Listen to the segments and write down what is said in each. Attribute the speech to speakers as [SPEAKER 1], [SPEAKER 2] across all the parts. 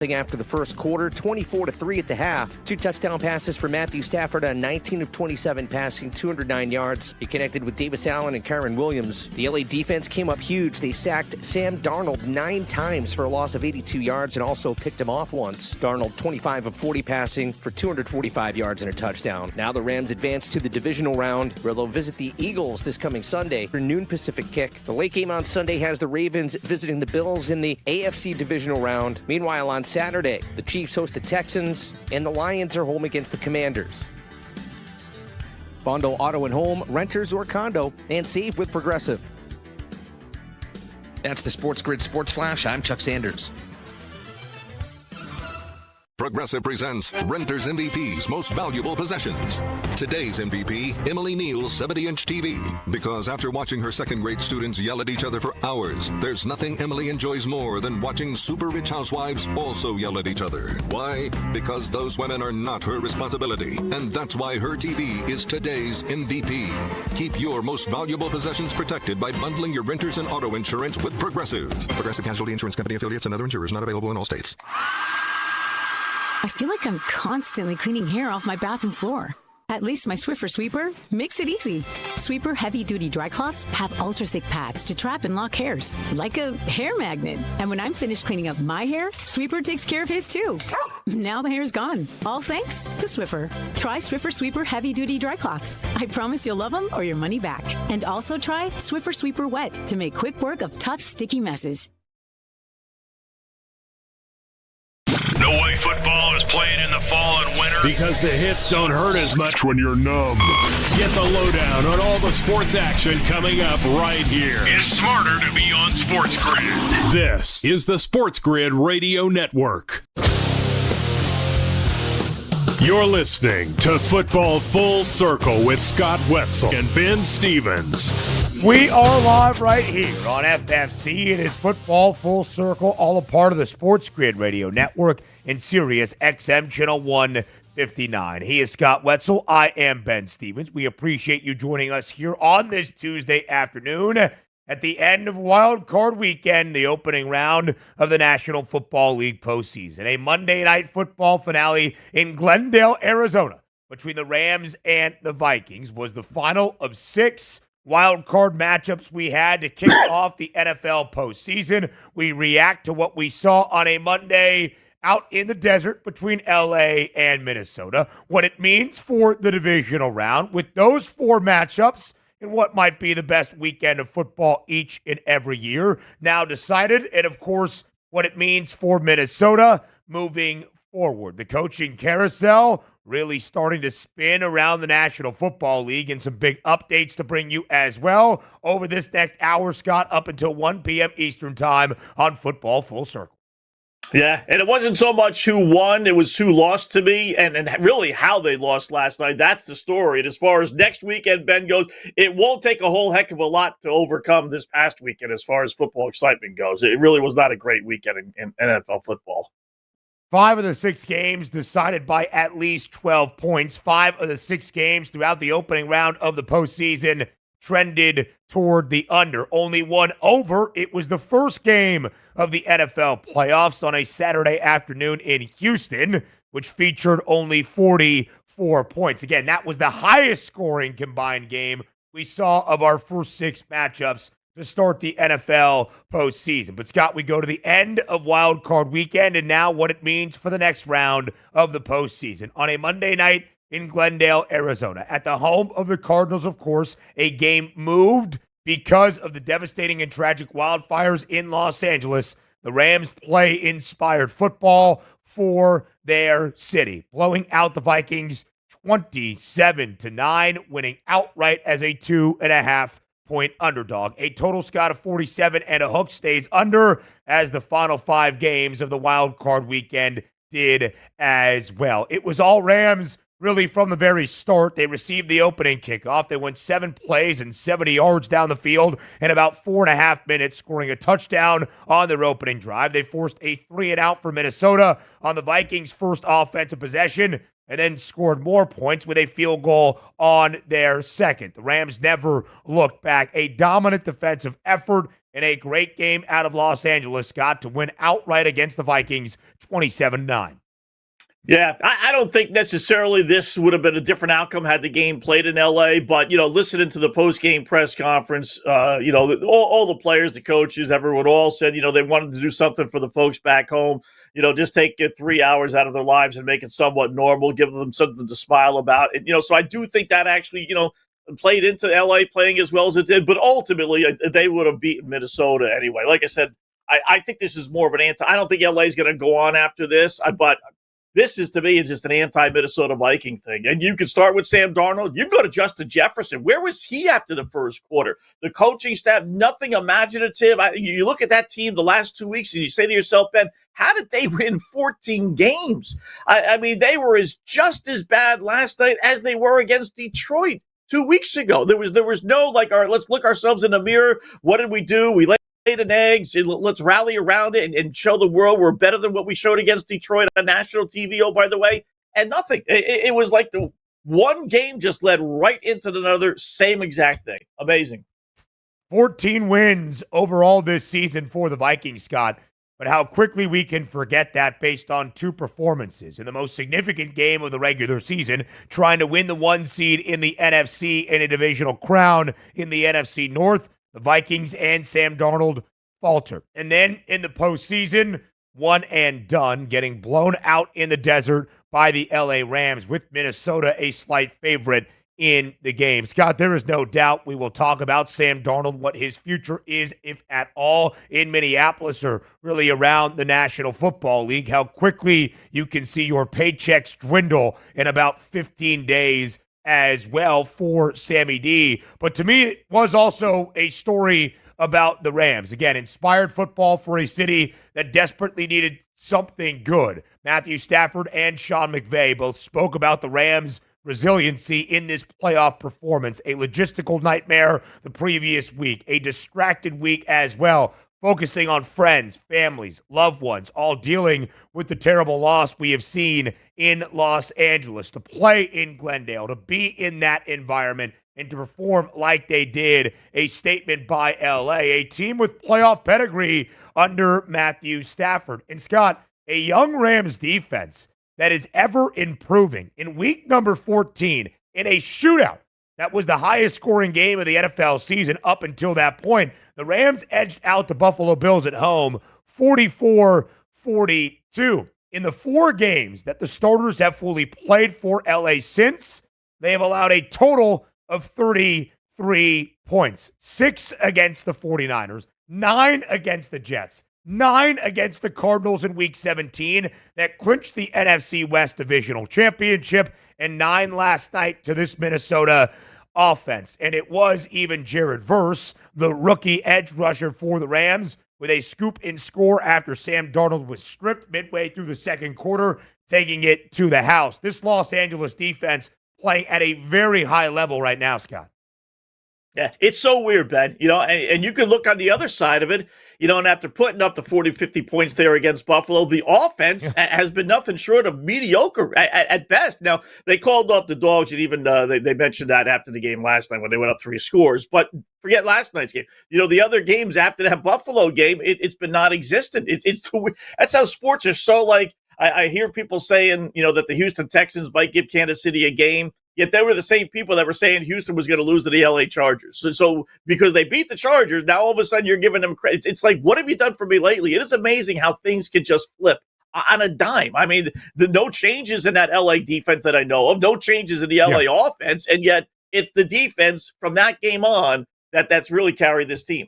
[SPEAKER 1] After the first quarter, 24-3 at the half. 2 touchdown passes for Matthew Stafford on 19 of 27 passing, 209 yards. He connected with Davis Allen and Kyron Williams. The LA defense came up huge. They sacked Sam Darnold 9 times for a loss of 82 yards and also picked him off once. Darnold 25 of 40 passing for 245 yards and a touchdown. Now the Rams advance to the divisional round, where they'll visit the Eagles this coming Sunday for noon Pacific kick. The late game on Sunday has the Ravens visiting the Bills in the AFC divisional round. Meanwhile, on Saturday, the Chiefs host the Texans, and the Lions are home against the Commanders. Bundle auto and home, renters or condo, and save with Progressive.
[SPEAKER 2] That's the SportsGrid Sports Flash. I'm Chuck Sanders.
[SPEAKER 3] Progressive presents Renters MVP's Most Valuable Possessions. Today's MVP, Emily Neal's 70-inch TV. Because after watching her second-grade students yell at each other for hours, there's nothing Emily enjoys more than watching super rich housewives also yell at each other. Why? Because those women are not her responsibility. And that's why her TV is today's MVP. Keep your most valuable possessions protected by bundling your renters and auto insurance with Progressive. Progressive Casualty Insurance Company affiliates and other insurers not available in all states.
[SPEAKER 4] I feel like I'm constantly cleaning hair off my bathroom floor. At least my Swiffer Sweeper makes it easy. Sweeper heavy-duty dry cloths have ultra-thick pads to trap and lock hairs, like a hair magnet. And when I'm finished cleaning up my hair, Sweeper takes care of his too. Now the hair's gone, all thanks to Swiffer. Try Swiffer Sweeper heavy-duty dry cloths. I promise you'll love them or your money back. And also try Swiffer Sweeper Wet to make quick work of tough, sticky messes.
[SPEAKER 5] No way football is played in the fall and winter.
[SPEAKER 6] Because the hits don't hurt as much when you're numb. Get the lowdown on all the sports action coming up right here.
[SPEAKER 5] It's smarter to be on SportsGrid.
[SPEAKER 6] This is the SportsGrid Radio Network. You're listening to Football Full Circle with Scott Wetzel and Ben Stevens.
[SPEAKER 7] We are live right here on FFC. It is Football Full Circle, all a part of the SportsGrid Radio Network and Sirius XM Channel 159. He is Scott Wetzel. I am Ben Stevens. We appreciate you joining us here on this Tuesday afternoon at the end of Wild Card Weekend, the opening round of the National Football League postseason. A Monday Night Football finale in Glendale, Arizona, between the Rams and the Vikings was the final of 6 wild card matchups we had to kick off the NFL postseason. We react to what we saw on a Monday out in the desert between LA and Minnesota, what it means for the divisional round with those 4 matchups and what might be the best weekend of football each and every year now decided, and of course what it means for Minnesota moving forward. The coaching carousel really starting to spin around the National Football League, and some big updates to bring you as well over this next hour, Scott, up until 1 p.m. Eastern time on Football Full Circle.
[SPEAKER 8] Yeah, and it wasn't so much who won, it was who lost to me, and really how they lost last night. That's the story. And as far as next weekend, Ben, goes, it won't take a whole heck of a lot to overcome this past weekend as far as football excitement goes. It really was not a great weekend in NFL football.
[SPEAKER 7] 5 of the 6 games decided by at least 12 points. 5 of the 6 games throughout the opening round of the postseason trended toward the under. Only one over. It was the first game of the NFL playoffs on a Saturday afternoon in Houston, which featured only 44 points. Again, that was the highest scoring combined game we saw of our first 6 matchups to start the NFL postseason. But Scott, we go to the end of Wild Card Weekend and now what it means for the next round of the postseason. On a Monday night in Glendale, Arizona, at the home of the Cardinals, of course, a game moved because of the devastating and tragic wildfires in Los Angeles. The Rams play inspired football for their city, blowing out the Vikings 27-9, winning outright as a 2.5-point underdog. A total, Scott, of 47 and a hook stays under, as the final 5 games of the wild card weekend did as well. It was all Rams really from the very start. They received the opening kickoff. They went 7 plays and 70 yards down the field in about 4.5 minutes, scoring a touchdown on their opening drive. They forced a 3-and-out for Minnesota on the Vikings' first offensive possession, and then scored more points with a field goal on their second. The Rams never looked back. A dominant defensive effort in a great game out of Los Angeles, Scott, to win outright against the Vikings 27-9.
[SPEAKER 8] Yeah, I don't think necessarily this would have been a different outcome had the game played in L.A., but, listening to the post-game press conference, all the players, the coaches, everyone all said, they wanted to do something for the folks back home, just take 3 hours out of their lives and make it somewhat normal, give them something to smile about. And, so I do think that actually, played into L.A. playing as well as it did, but ultimately they would have beaten Minnesota anyway. Like I said, I think this is more of an I don't think L.A. is going to go on after this, but this is, to me, just an anti-Minnesota Viking thing. And you can start with Sam Darnold. You go to Justin Jefferson. Where was he after the first quarter? The coaching staff, nothing imaginative. You look at that team the last 2 weeks and you say to yourself, Ben, how did they win 14 games? I mean, they were just as bad last night as they were against Detroit 2 weeks ago. There was no, all right, let's look ourselves in the mirror. What did we do? We laid an eggs, and let's rally around it and show the world we're better than what we showed against Detroit on national TV, oh, by the way, and nothing. It was like the one game just led right into another, same exact thing. Amazing.
[SPEAKER 7] 14 wins overall this season for the Vikings, Scott, but how quickly we can forget that based on two performances in the most significant game of the regular season, trying to win the 1 seed in the NFC and a divisional crown in the NFC North. The Vikings and Sam Darnold falter. And then in the postseason, one and done, getting blown out in the desert by the LA Rams, with Minnesota a slight favorite in the game. Scott, there is no doubt we will talk about Sam Darnold, what his future is, if at all, in Minneapolis or really around the National Football League, how quickly you can see your paychecks dwindle in about 15 days as well for Sammy D. But to me, it was also a story about the Rams. Again, inspired football for a city that desperately needed something good. Matthew Stafford and Sean McVay both spoke about the Rams' resiliency in this playoff performance. A logistical nightmare the previous week, a distracted week as well, focusing on friends, families, loved ones, all dealing with the terrible loss we have seen in Los Angeles. To play in Glendale, to be in that environment, and to perform like they did, a statement by LA, a team with playoff pedigree under Matthew Stafford. And Scott, a young Rams defense that is ever improving. In week number 14, in a shootout, that was the highest scoring game of the NFL season up until that point, the Rams edged out the Buffalo Bills at home 44-42. In the 4 games that the starters have fully played for LA since, they have allowed a total of 33 points. 6 against the 49ers, 9 against the Jets, 9 against the Cardinals in Week 17 that clinched the NFC West Divisional Championship, and 9 last night to this Minnesota offense. And it was even Jared Verse, the rookie edge rusher for the Rams, with a scoop-in score after Sam Darnold was stripped midway through the second quarter, taking it to the house. This Los Angeles defense playing at a very high level right now, Scott.
[SPEAKER 8] Yeah, it's so weird, Ben. And you can look on the other side of it, and after putting up the 40, 50 points there against Buffalo, the offense has been nothing short of mediocre at best. Now, they called off the Dogs, and even they mentioned that after the game last night when they went up 3 scores. But forget last night's game. The other games after that Buffalo game, it's been non-existent. That's how sports are so like. I hear people saying, that the Houston Texans might give Kansas City a game. Yet they were the same people that were saying Houston was going to lose to the LA Chargers. So because they beat the Chargers, now all of a sudden you're giving them credit. It's like, what have you done for me lately? It is amazing how things can just flip on a dime. I mean, no changes in that LA defense that I know of, no changes in the LA offense, and yet it's the defense from that game on that's really carried this team.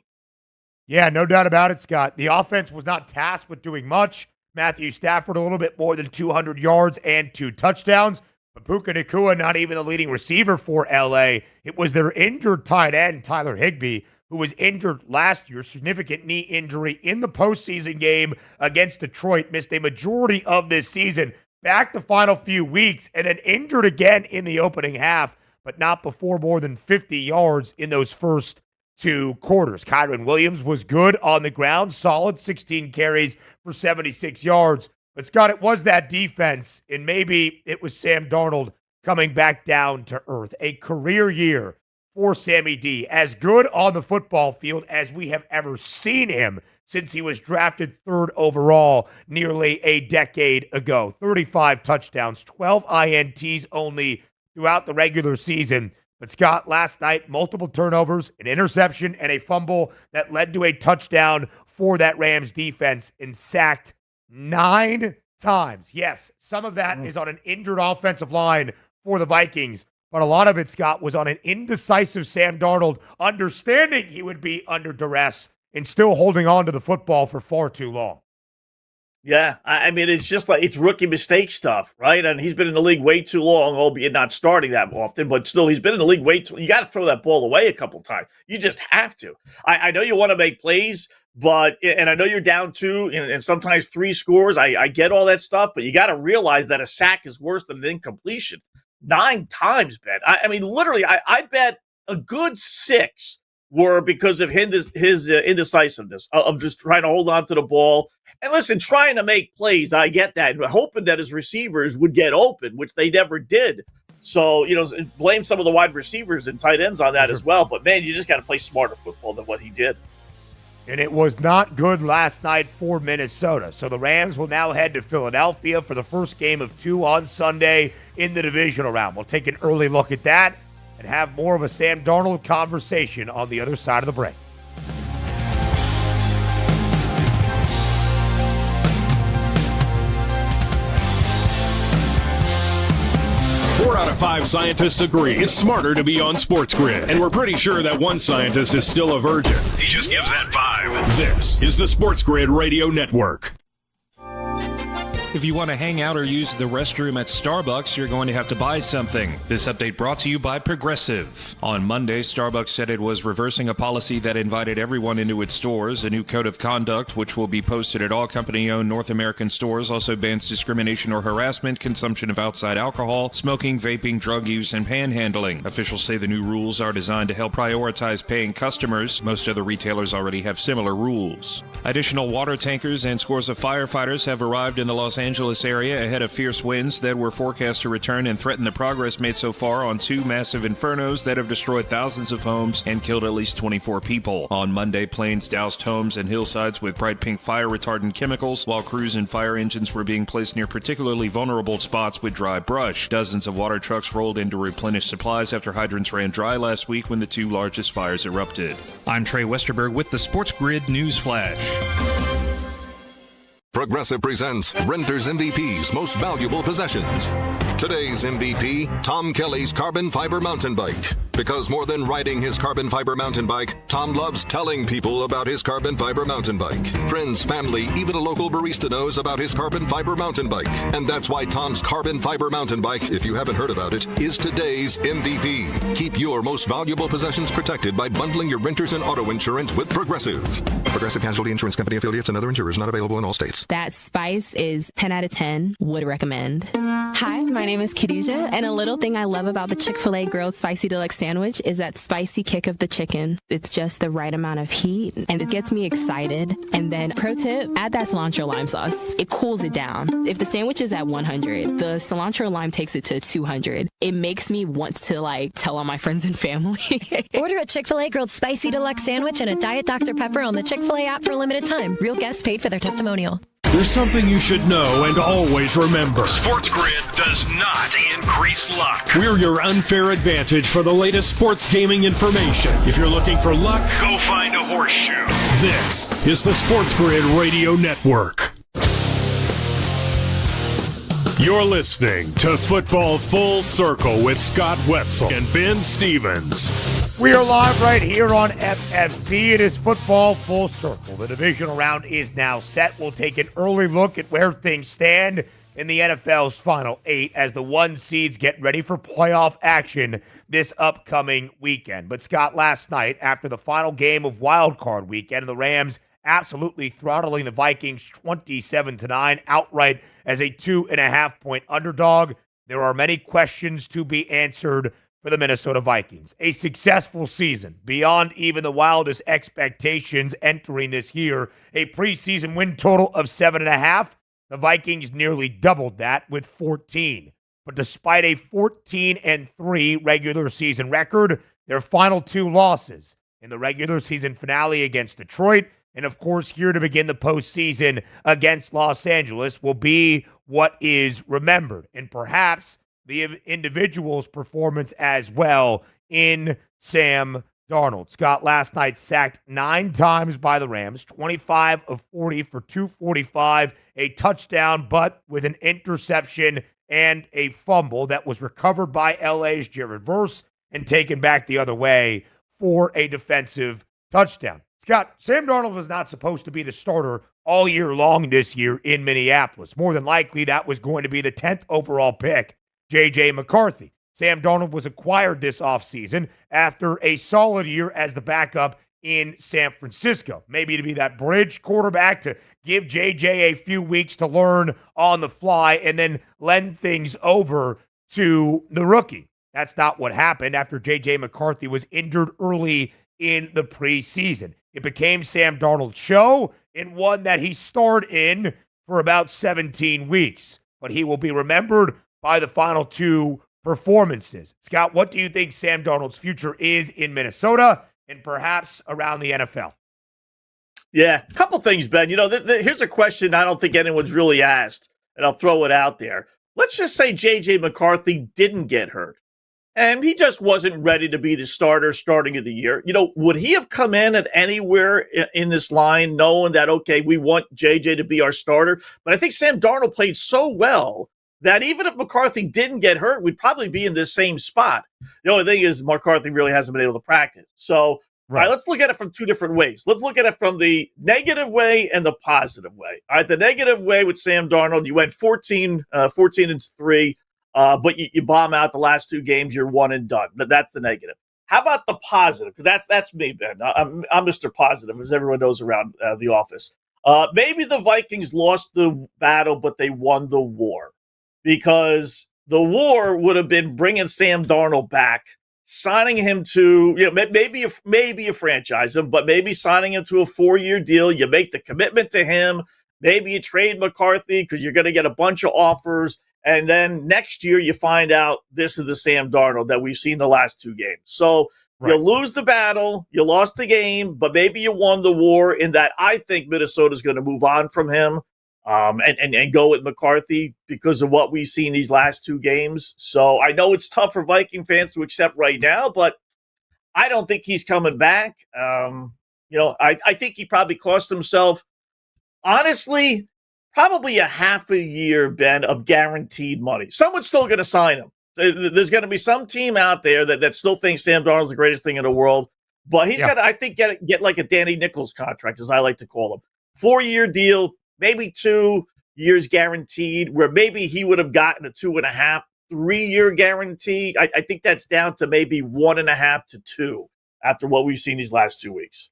[SPEAKER 7] Yeah, no doubt about it, Scott. The offense was not tasked with doing much. Matthew Stafford, a little bit more than 200 yards and 2 touchdowns. But Puka Nacua, not even the leading receiver for LA. It was their injured tight end, Tyler Higbee, who was injured last year, significant knee injury in the postseason game against Detroit, missed a majority of this season, back the final few weeks, and then injured again in the opening half, but not before more than 50 yards in those first 2 quarters. Kyron Williams was good on the ground, solid 16 carries for 76 yards. But, Scott, it was that defense, and maybe it was Sam Darnold coming back down to earth. A career year for Sammy D. As good on the football field as we have ever seen him since he was drafted 3rd overall nearly a decade ago. 35 touchdowns, 12 INTs only throughout the regular season. But Scott, last night, multiple turnovers, an interception, and a fumble that led to a touchdown for that Rams defense, and sacked 9 times. Yes, some of that is on an injured offensive line for the Vikings, but a lot of it, Scott, was on an indecisive Sam Darnold, understanding he would be under duress and still holding on to the football for far too long.
[SPEAKER 8] Yeah, I mean, it's just like it's rookie mistake stuff, right? And he's been in the league way too long, albeit not starting that often, but still, he's been in the league way too. You got to throw that ball away a couple times. You just have to. I know you want to make plays, but and I know you're down 2 and sometimes 3 scores. I get all that stuff, but you got to realize that a sack is worse than an incompletion. 9 times, Ben. I mean, literally, I bet a good 6 were because of his indecisiveness of just trying to hold on to the ball. And listen, trying to make plays, I get that, but hoping that his receivers would get open, which they never did. So, blame some of the wide receivers and tight ends on that as well. But, man, you just got to play smarter football than what he did.
[SPEAKER 7] And it was not good last night for Minnesota. So the Rams will now head to Philadelphia for the first game of 2 on Sunday in the divisional round. We'll take an early look at that and have more of a Sam Darnold conversation on the other side of the break.
[SPEAKER 6] 4 out of 5 scientists agree it's smarter to be on SportsGrid. And we're pretty sure that one scientist is still a virgin.
[SPEAKER 5] He just gives that vibe.
[SPEAKER 6] This is the SportsGrid Radio Network.
[SPEAKER 9] If you want to hang out or use the restroom at Starbucks, you're going to have to buy something. This update brought to you by Progressive. On Monday, Starbucks said it was reversing a policy that invited everyone into its stores. A new code of conduct, which will be posted at all company-owned North American stores, also bans discrimination or harassment, consumption of outside alcohol, smoking, vaping, drug use, and panhandling. Officials say the new rules are designed to help prioritize paying customers. Most other retailers already have similar rules. Additional water tankers and scores of firefighters have arrived in the Los Angeles area ahead of fierce winds that were forecast to return and threaten the progress made so far on 2 massive infernos that have destroyed thousands of homes and killed at least 24 people. On Monday, planes doused homes and hillsides with bright pink fire retardant chemicals, while crews and fire engines were being placed near particularly vulnerable spots with dry brush. Dozens of water trucks rolled in to replenish supplies after hydrants ran dry last week when the 2 largest fires erupted. I'm Trey Westerberg with the SportsGrid News Flash.
[SPEAKER 3] Progressive presents Renter's MVP's Most Valuable Possessions. Today's MVP, Tom Kelly's carbon fiber mountain bike. Because more than riding his carbon fiber mountain bike, Tom loves telling people about his carbon fiber mountain bike. Friends, family, even a local barista knows about his carbon fiber mountain bike. And that's why Tom's carbon fiber mountain bike, if you haven't heard about it, is today's MVP. Keep your most valuable possessions protected by bundling your renters and auto insurance with Progressive. Progressive Casualty Insurance Company affiliates and other insurers not available in all states.
[SPEAKER 10] That spice is 10 out of 10. Would recommend. Hi, my name is Khadijah, and a little thing I love about the Chick-fil-A Grilled Spicy Deluxe Sandwich is that spicy kick of the chicken. It's just the right amount of heat, and it gets me excited. And then, pro tip, add that cilantro lime sauce. It cools it down. If the sandwich is at 100, the cilantro lime takes it to 200. It makes me want to, tell all my friends and family.
[SPEAKER 11] Order a Chick-fil-A Grilled Spicy Deluxe Sandwich and a Diet Dr. Pepper on the Chick-fil-A app for a limited time. Real guests paid for their testimonial.
[SPEAKER 6] There's something you should know and always remember.
[SPEAKER 5] SportsGrid does not increase luck.
[SPEAKER 6] We're your unfair advantage for the latest sports gaming information. If you're looking for luck,
[SPEAKER 5] go find a horseshoe.
[SPEAKER 6] This is the SportsGrid Radio Network. You're listening to Football Full Circle with Scott Wetzel and Ben Stevens.
[SPEAKER 7] We are live right here on FFC. It is Football Full Circle. The divisional round is now set. We'll take an early look at where things stand in the NFL's Final 8 as the 1 seeds get ready for playoff action this upcoming weekend. But Scott, last night, after the final game of Wild Card Weekend, the Rams absolutely throttling the Vikings 27-9 outright as a 2.5-point underdog. There are many questions to be answered for the Minnesota Vikings. A successful season beyond even the wildest expectations entering this year. A preseason win total of 7.5. The Vikings nearly doubled that with 14. But despite a 14-3 regular season record, their final 2 losses in the regular season finale against Detroit, and of course here to begin the postseason against Los Angeles, will be what is remembered, and perhaps the individual's performance as well in Sam Darnold. Scott, last night sacked 9 times by the Rams, 25 of 40 for 245, a touchdown, but with an interception and a fumble that was recovered by LA's Jared Verse and taken back the other way for a defensive touchdown. Scott, Sam Darnold was not supposed to be the starter all year long this year in Minneapolis. More than likely, that was going to be the 10th overall pick, J.J. McCarthy. Sam Darnold was acquired this offseason after a solid year as the backup in San Francisco. Maybe to be that bridge quarterback to give J.J. a few weeks to learn on the fly and then lend things over to the rookie. That's not what happened after J.J. McCarthy was injured early in the preseason. It became Sam Darnold's show, and one that he starred in for about 17 weeks. But he will be remembered by the final 2 performances. Scott, what do you think Sam Darnold's future is in Minnesota and perhaps around the NFL?
[SPEAKER 8] Yeah, a couple things, Ben. Here's a question I don't think anyone's really asked, and I'll throw it out there. Let's just say J.J. McCarthy didn't get hurt, and he just wasn't ready to be the starter starting of the year. Would he have come in at anywhere in this line knowing that, okay, we want J.J. to be our starter? But I think Sam Darnold played so well that even if McCarthy didn't get hurt, we'd probably be in this same spot. The only thing is McCarthy really hasn't been able to practice. So, all right, let's look at it from 2 different ways. Let's look at it from the negative way and the positive way. All right, the negative way with Sam Darnold, you went 14-3, but you bomb out the last 2 games, you're 1 and done. That's the negative. How about the positive? Because that's me, Ben. I'm Mr. Positive, as everyone knows around the office. Maybe the Vikings lost the battle, but they won the war. Because the war would have been bringing Sam Darnold back, signing him to, maybe you franchise him, but maybe signing him to a 4-year deal. You make the commitment to him. Maybe you trade McCarthy because you're going to get a bunch of offers. And then next year you find out this is the Sam Darnold that we've seen the last 2 games. So you lose the battle, you lost the game, but maybe you won the war in that I think Minnesota's going to move on from him. And go with McCarthy because of what we've seen these last 2 games. So I know it's tough for Viking fans to accept right now, but I don't think he's coming back. I think he probably cost himself, honestly, probably a half a year, Ben, of guaranteed money. Someone's still going to sign him. There's going to be some team out there that still thinks Sam Darnold's the greatest thing in the world, but he's got to, I think, get like a Danny Nichols contract, as I like to call him. 4-year deal. Maybe 2 years guaranteed, where maybe he would have gotten a 2.5, 3-year guarantee. I think that's down to maybe 1.5 to 2 after what we've seen these last 2 weeks.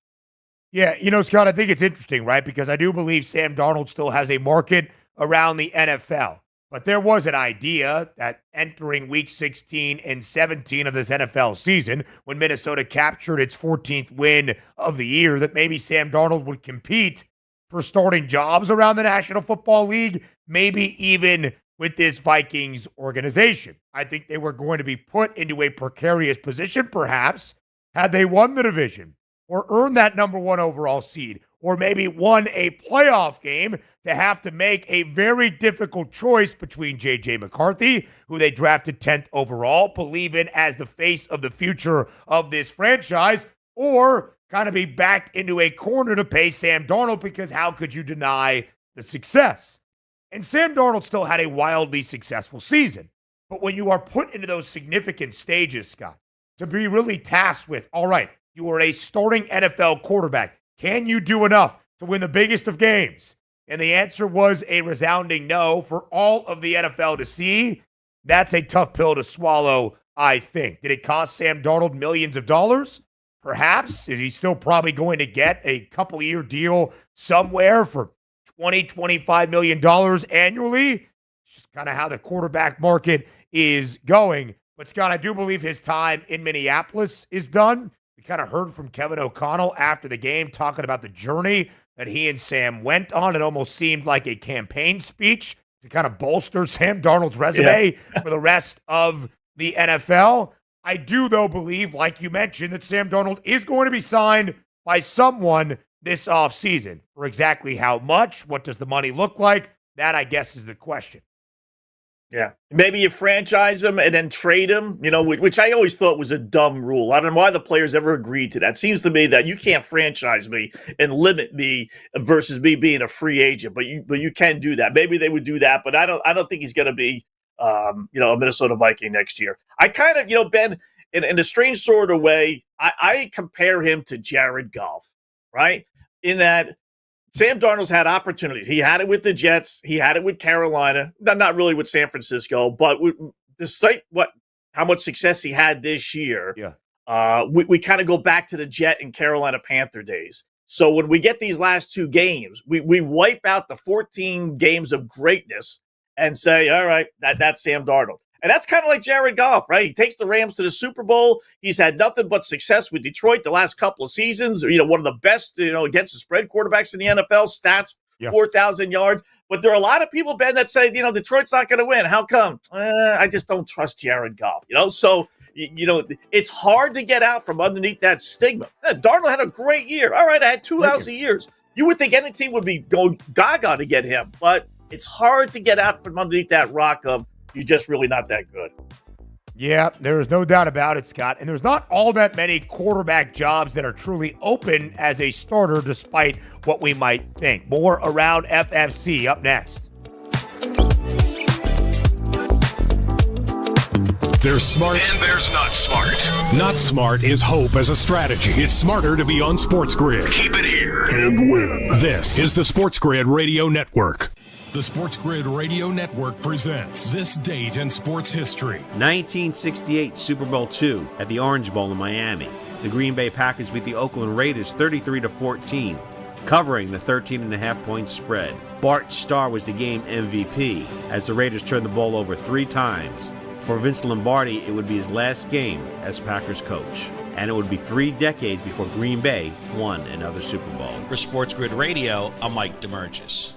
[SPEAKER 7] Yeah, Scott, I think it's interesting, right? Because I do believe Sam Darnold still has a market around the NFL. But there was an idea that entering week 16 and 17 of this NFL season, when Minnesota captured its 14th win of the year, that maybe Sam Darnold would compete for starting jobs around the National Football League, maybe even with this Vikings organization. I think they were going to be put into a precarious position, perhaps, had they won the division or earned that number 1 overall seed, or maybe won a playoff game, to have to make a very difficult choice between J.J. McCarthy, who they drafted 10th overall, believe in as the face of the future of this franchise, or kind of be backed into a corner to pay Sam Darnold, because how could you deny the success? And Sam Darnold still had a wildly successful season. But when you are put into those significant stages, Scott, to be really tasked with, all right, you are a starting NFL quarterback. Can you do enough to win the biggest of games? And the answer was a resounding no for all of the NFL to see. That's a tough pill to swallow, I think. Did it cost Sam Darnold millions of dollars? Perhaps. Is he still probably going to get a couple-year deal somewhere for $20, $25 million annually? It's just kind of how the quarterback market is going. But, Scott, I do believe his time in Minneapolis is done. We kind of heard from Kevin O'Connell after the game talking about the journey that he and Sam went on. It almost seemed like a campaign speech to kind of bolster Sam Darnold's resume for the rest of the NFL. I do, though, believe, like you mentioned, that Sam Darnold is going to be signed by someone this offseason. For exactly how much, what does the money look like? That, I guess, is the question.
[SPEAKER 8] Yeah. Maybe you franchise him and then trade him, which I always thought was a dumb rule. I don't know why the players ever agreed to that. It seems to me that you can't franchise me and limit me versus me being a free agent, but you can do that. Maybe they would do that, but I don't think he's going to be a Minnesota Viking next year. I kind of, Ben, in a strange sort of way, I compare him to Jared Goff, right? In that Sam Darnold's had opportunities. He had it with the Jets. He had it with Carolina. Not really with San Francisco, but despite how much success he had this year, we kind of go back to the Jet and Carolina Panther days. So when we get these last two games, we wipe out the 14 games of greatness and say, all right, that's Sam Darnold. And that's kind of like Jared Goff, right? He takes the Rams to the Super Bowl. He's had nothing but success with Detroit the last couple of seasons. One of the best, against the spread quarterbacks in the NFL. Stats, 4,000 yards. But there are a lot of people, Ben, that say, Detroit's not going to win. How come? I just don't trust Jared Goff. So, it's hard to get out from underneath that stigma. Darnold had a great year. All right, I had 2 lousy years. You would think any team would be going gaga to get him. But it's hard to get out from underneath that rock of, you're just really not that good.
[SPEAKER 7] Yeah, there is no doubt about it, Scott. And there's not all that many quarterback jobs that are truly open as a starter, despite what we might think. More around FFC up next.
[SPEAKER 6] There's smart.
[SPEAKER 5] And there's not smart.
[SPEAKER 6] Not smart is hope as a strategy. It's smarter to be on SportsGrid.
[SPEAKER 5] Keep it here.
[SPEAKER 6] And win. This is the SportsGrid Radio Network. The SportsGrid Radio Network presents This Date in Sports History.
[SPEAKER 12] 1968 Super Bowl II at the Orange Bowl in Miami. The Green Bay Packers beat the Oakland Raiders 33-14, covering the 13.5-point spread. Bart Starr was the game MVP as the Raiders turned the ball over 3 times. For Vince Lombardi, it would be his last game as Packers coach. And it would be 3 decades before Green Bay won another Super Bowl.
[SPEAKER 13] For SportsGrid Radio, I'm Mike DeMurgis.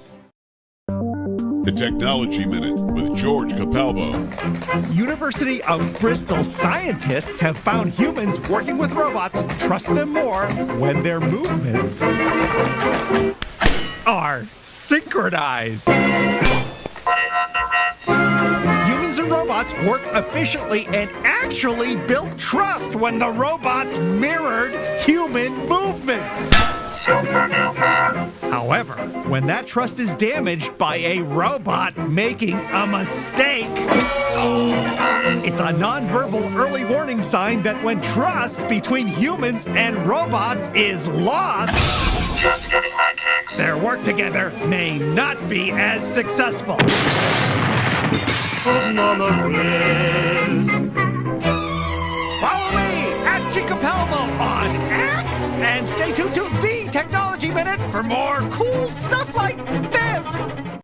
[SPEAKER 14] The Technology Minute with George Capalbo.
[SPEAKER 15] University of Bristol scientists have found humans working with robots trust them more when their movements are synchronized. Humans and robots work efficiently and actually build trust when the robots mirrored human movements. However, when that trust is damaged by a robot making a mistake, it's a nonverbal early warning sign that when trust between humans and robots is lost, their work together may not be as successful. Follow me at Capalbo on X and stay tuned to The Technology Minute for more cool stuff like this.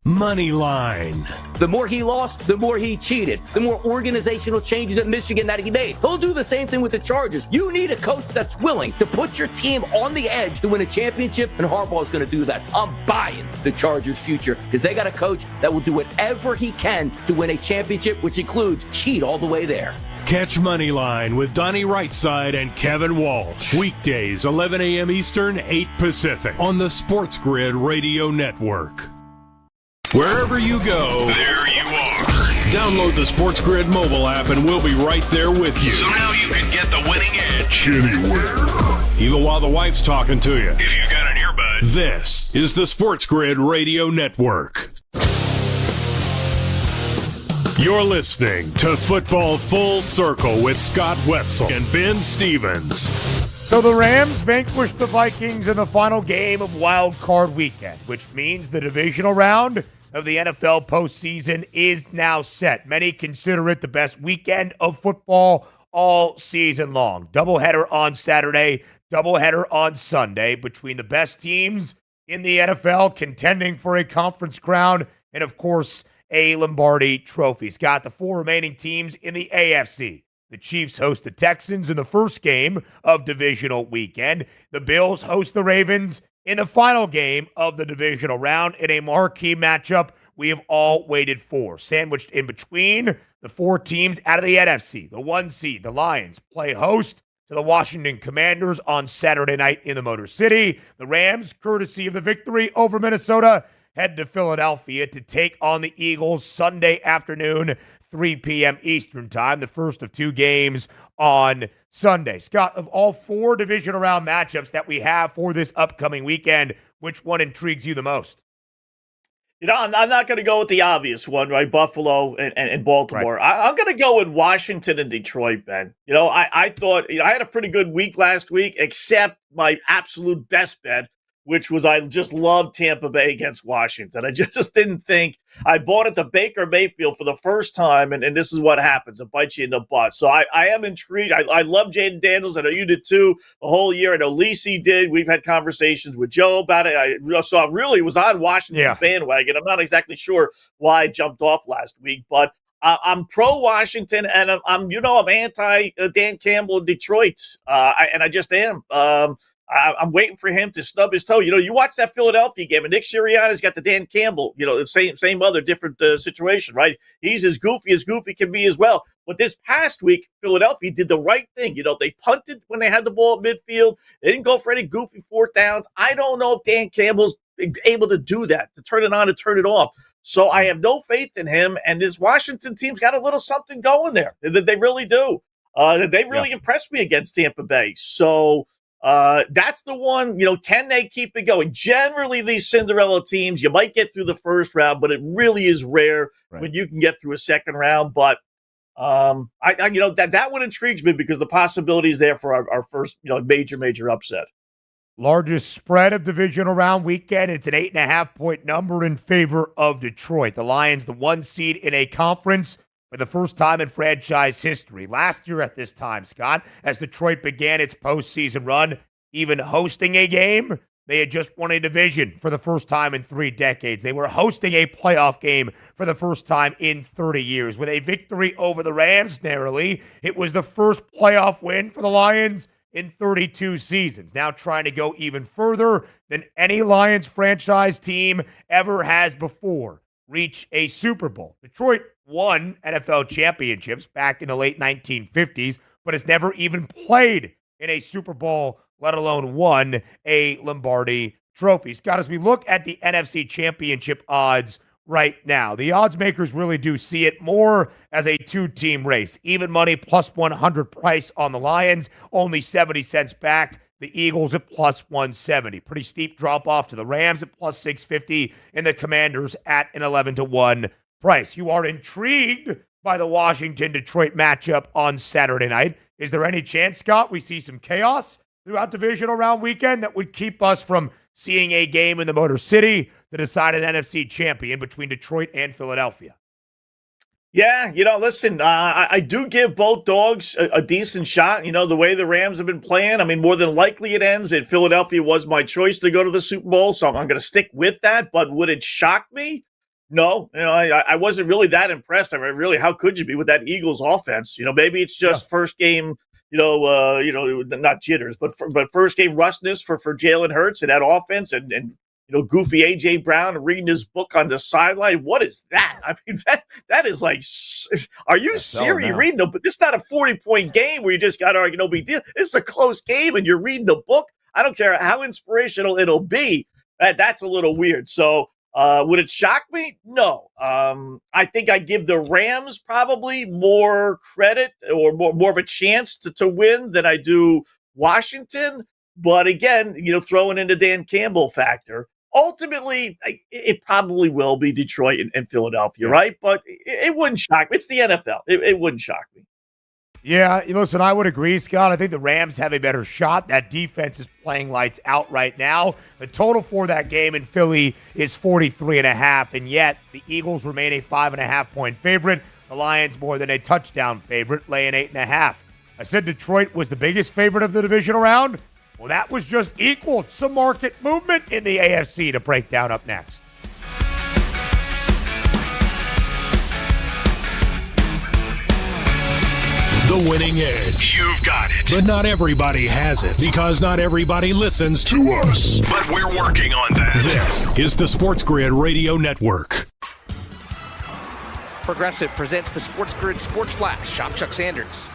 [SPEAKER 16] Moneyline. The more he lost, the more he cheated. The more organizational changes at Michigan that he made. He'll do the same thing with the Chargers. You need a coach that's willing to put your team on the edge to win a championship, and Harbaugh's going to do that. I'm buying the Chargers' future because they got a coach that will do whatever he can to win a championship, which includes cheat all the way there.
[SPEAKER 6] Catch Moneyline with Donnie Rightside and Kevin Walsh. Weekdays, 11 a.m. Eastern, 8 Pacific. On the SportsGrid Radio Network. Wherever you go,
[SPEAKER 5] there you are.
[SPEAKER 6] Download the SportsGrid mobile app and we'll be right there with you.
[SPEAKER 5] So now you can get the winning edge
[SPEAKER 6] anywhere. Even while the wife's talking to you.
[SPEAKER 5] If you've got an earbud.
[SPEAKER 6] This is the SportsGrid Radio Network. You're listening to Football Full Circle with Scott Wetzel and Ben Stevens.
[SPEAKER 7] So the Rams vanquished the Vikings in the final game of Wild Card Weekend, which means the divisional round of the NFL postseason is now set. Many consider it the best weekend of football all season long. Doubleheader on Saturday, doubleheader on Sunday between the best teams in the NFL contending for a conference crown and, of course, a Lombardi trophy. Scott, the 4 remaining teams in the AFC. The Chiefs host the Texans in the first game of divisional weekend. The Bills host the Ravens in the final game of the divisional round in a marquee matchup we have all waited for. Sandwiched in between the 4 teams out of the NFC. The 1 seed, the Lions, play host to the Washington Commanders on Saturday night in the Motor City. The Rams, courtesy of the victory over Minnesota, head to Philadelphia to take on the Eagles Sunday afternoon, 3 p.m. Eastern Time, the first of 2 games on Sunday. Scott, of all 4 divisional round matchups that we have for this upcoming weekend, which one intrigues you the most?
[SPEAKER 8] I'm not going to go with the obvious one, right? Buffalo and Baltimore. Right. I'm going to go with Washington and Detroit, Ben. I thought I had a pretty good week last week, except my absolute best bet, which was I just loved Tampa Bay against Washington. I just didn't think – I bought it to Baker Mayfield for the first time, and this is what happens. It bites you in the butt. So I am intrigued. I love Jaden Daniels. I know you did too the whole year. I know Lisi did. We've had conversations with Joe about it. So I really was on Washington's bandwagon. I'm not exactly sure why I jumped off last week, but I'm pro-Washington, and I'm anti-Dan Campbell in Detroit, and I just am. I'm waiting for him to stub his toe. You watch that Philadelphia game, and Nick Sirianni's got the Dan Campbell, same other different situation, right? He's as goofy can be as well. But this past week, Philadelphia did the right thing. They punted when they had the ball at midfield. They didn't go for any goofy 4th downs. I don't know if Dan Campbell's able to do that, to turn it on and turn it off. So I have no faith in him, and this Washington team's got a little something going there. They really do. They really impressed me against Tampa Bay. So that's the one, can they keep it going? Generally, these Cinderella teams, you might get through the first round, but it really is rare when you can get through a second round. But that one intrigues me because the possibility is there for our first, major upset.
[SPEAKER 7] Largest spread of divisional round weekend. It's an 8.5-point number in favor of Detroit. The Lions, the 1 seed in a conference for the first time in franchise history. Last year at this time, Scott, as Detroit began its postseason run, even hosting a game, they had just won a division for the first time in 3 decades. They were hosting a playoff game for the first time in 30 years. With a victory over the Rams narrowly, it was the first playoff win for the Lions in 32 seasons. Now trying to go even further than any Lions franchise team ever has before. Reach a Super Bowl. Detroit won NFL championships back in the late 1950s, but has never even played in a Super Bowl, let alone won a Lombardi trophy. Scott, as we look at the NFC championship odds right now, the odds makers really do see it more as a 2-team race. Even money plus 100 price on the Lions, only 70 cents back. The Eagles at plus 170. Pretty steep drop off to the Rams at plus 650 and the Commanders at an 11-1 price. You are intrigued by the Washington-Detroit matchup on Saturday night. Is there any chance, Scott, we see some chaos throughout divisional round weekend that would keep us from seeing a game in the Motor City to decide an NFC champion between Detroit and Philadelphia?
[SPEAKER 8] Yeah, listen, I do give both dogs a decent shot. The way the Rams have been playing, I mean, more than likely it ends. And Philadelphia was my choice to go to the Super Bowl, so I'm going to stick with that. But would it shock me? No. I wasn't really that impressed. I mean, really, how could you be with that Eagles offense? Maybe it's just first game, not jitters, but first game rustness for Jalen Hurts and that offense and goofy A.J. Brown reading his book on the sideline. What is that? I mean, that is like, are you serious? You're reading but this is not a 40-point game where you just got to argue, no big deal. It's a close game and you're reading the book. I don't care how inspirational it'll be. That's a little weird. So would it shock me? No. I think I give the Rams probably more credit or more of a chance to win than I do Washington. But again, throwing in the Dan Campbell factor, ultimately, it probably will be Detroit and Philadelphia, right? But it wouldn't shock me. It's the NFL. It wouldn't shock me.
[SPEAKER 7] Yeah, listen, I would agree, Scott. I think the Rams have a better shot. That defense is playing lights out right now. The total for that game in Philly is 43.5, and yet the Eagles remain a 5.5-point favorite. The Lions more than a touchdown favorite, laying 8.5. I said Detroit was the biggest favorite of the divisional round. Well, that was just equal. Some market movement in the AFC to break down up next.
[SPEAKER 6] The winning edge.
[SPEAKER 5] You've got it.
[SPEAKER 6] But not everybody has it, because not everybody listens to us.
[SPEAKER 5] But we're working on that.
[SPEAKER 6] This is the SportsGrid Radio Network.
[SPEAKER 1] Progressive presents the SportsGrid Sports Flash. I'm Chuck Sanders.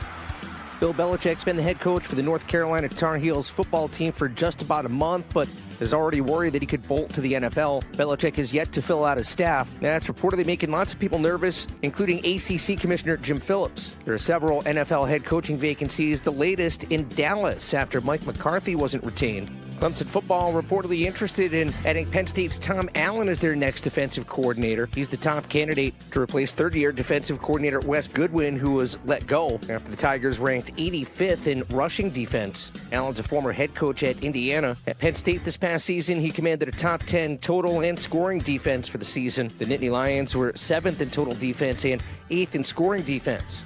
[SPEAKER 1] Bill Belichick's been the head coach for the North Carolina Tar Heels football team for just about a month, but there's already worry that he could bolt to the NFL. Belichick has yet to fill out his staff. That's reportedly making lots of people nervous, including ACC Commissioner Jim Phillips. There are several NFL head coaching vacancies, the latest in Dallas after Mike McCarthy wasn't retained. Clemson football reportedly interested in adding Penn State's Tom Allen as their next defensive coordinator. He's the top candidate to replace third-year defensive coordinator Wes Goodwin, who was let go after the Tigers ranked 85th in rushing defense. Allen's a former head coach at Indiana. At Penn State this past season, he commanded a top 10 total and scoring defense for the season. The Nittany Lions were 7th in total defense and 8th in scoring defense.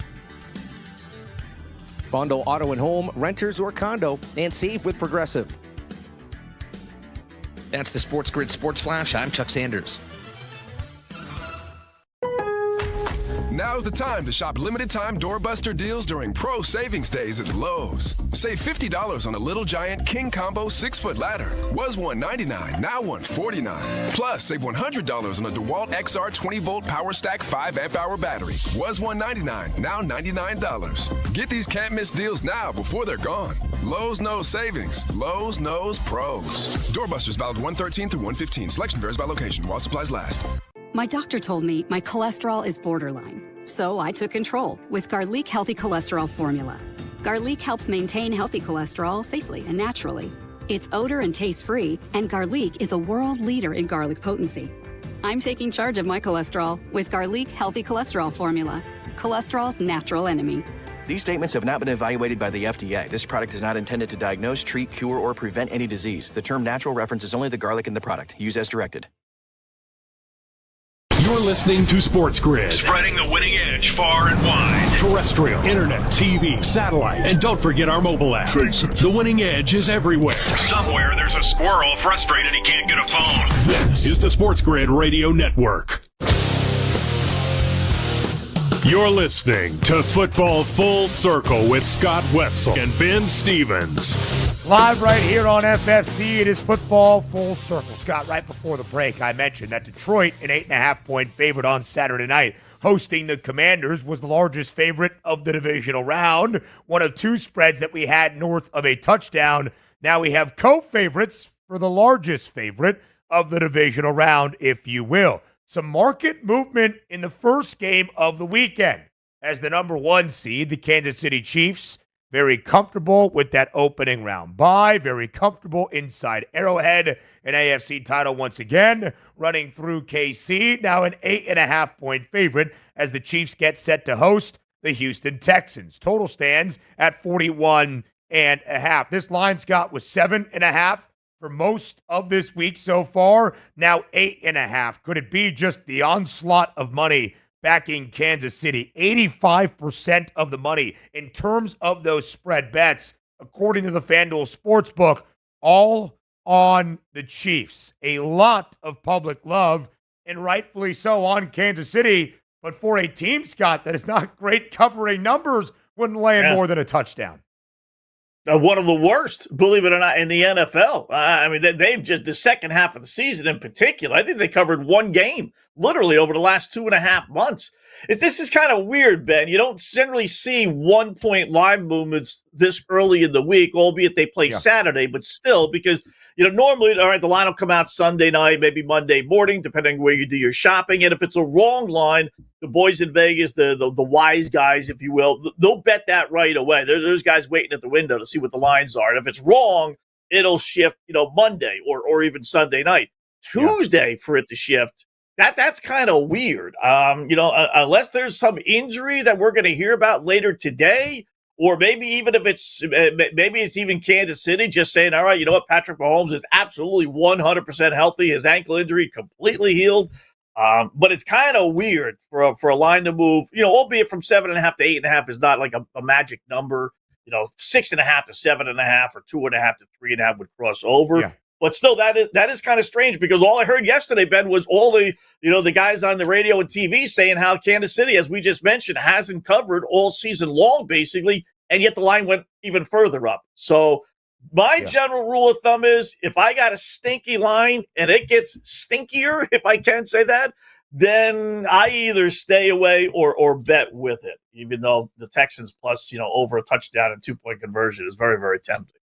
[SPEAKER 1] Bundle auto and home, renters or condo, and save with Progressive.
[SPEAKER 2] That's the SportsGrid Sports Flash. I'm Chuck Sanders.
[SPEAKER 17] Now's the time to shop limited-time doorbuster deals during Pro Savings Days at Lowe's. Save $50 on a Little Giant King Combo 6-foot ladder. Was $199, now $149. Plus, save $100 on a DeWalt XR 20-volt Power Stack 5-amp-hour battery. Was $199, now $99. Get these can't-miss deals now before they're gone. Lowe's knows savings. Lowe's knows pros. Doorbusters valid 113 through 115. Selection varies by location while supplies last.
[SPEAKER 18] My doctor told me my cholesterol is borderline, so I took control with Garlic Healthy Cholesterol Formula. Garlic helps maintain healthy cholesterol safely and naturally. It's odor and taste-free, and Garlic is a world leader in garlic potency. I'm taking charge of my cholesterol with Garlic Healthy Cholesterol Formula, cholesterol's natural enemy.
[SPEAKER 19] These statements have not been evaluated by the FDA. This product is not intended to diagnose, treat, cure, or prevent any disease. The term natural references only the garlic in the product. Use as directed.
[SPEAKER 6] You're listening to SportsGrid.
[SPEAKER 5] Spreading the winning edge far and wide.
[SPEAKER 6] Terrestrial, internet, TV, satellite, and don't forget our mobile app.
[SPEAKER 14] Face it.
[SPEAKER 6] The winning edge is everywhere.
[SPEAKER 5] Somewhere there's a squirrel frustrated he can't get a phone.
[SPEAKER 6] This is the SportsGrid Radio Network. You're listening to Football Full Circle with Scott Wetzel and Ben Stevens.
[SPEAKER 7] Live right here on FFC, it is Football Full Circle. Scott, right before the break, I mentioned that Detroit, an 8.5-point favorite on Saturday night, hosting the Commanders, was the largest favorite of the divisional round. One of two spreads that we had north of a touchdown. Now we have co-favorites for the largest favorite of the divisional round, if you will. Some market movement in the first game of the weekend as the number one seed, the Kansas City Chiefs, very comfortable with that opening round bye, very comfortable inside Arrowhead, an AFC title once again, running through KC, now an 8.5-point favorite as the Chiefs get set to host the Houston Texans. Total stands at 41.5. This line, Scott, was 7.5 for most of this week so far, now 8.5. Could it be just the onslaught of money backing Kansas City? 85% of the money in terms of those spread bets, according to the FanDuel Sportsbook, all on the Chiefs. A lot of public love, and rightfully so, on Kansas City, but for a team, Scott, that is not great covering numbers, wouldn't land more than a touchdown.
[SPEAKER 8] One of the worst, believe it or not, in the NFL. I mean, they've just, the second half of the season in particular, I think they covered one game literally over the last 2.5 months. This is kind of weird, Ben. You don't generally see 1-point live movements this early in the week, albeit they play Saturday, but still, because, normally, all right, the line will come out Sunday night, maybe Monday morning, depending where you do your shopping. And if it's a wrong line, the boys in Vegas, the wise guys, if you will, they'll bet that right away. There's guys waiting at the window to see what the lines are. And if it's wrong, it'll shift, Monday or even Sunday night. Tuesday for it to shift, that's kind of weird. Unless there's some injury that we're going to hear about later today, or maybe even if it's even Kansas City just saying, all right, you know what, Patrick Mahomes is absolutely 100% healthy. His ankle injury completely healed. But it's kind of weird for a line to move, albeit from 7.5 to 8.5 is not like a magic number. 6.5 to 7.5 or 2.5 to 3.5 would cross over. Yeah. But still, that is kind of strange, because all I heard yesterday, Ben, was all the guys on the radio and TV saying how Kansas City, as we just mentioned, hasn't covered all season long, basically, and yet the line went even further up. So my general rule of thumb is, if I got a stinky line and it gets stinkier, if I can say that, then I either stay away or bet with it, even though the Texans plus, over a touchdown and 2-point conversion is very, very tempting.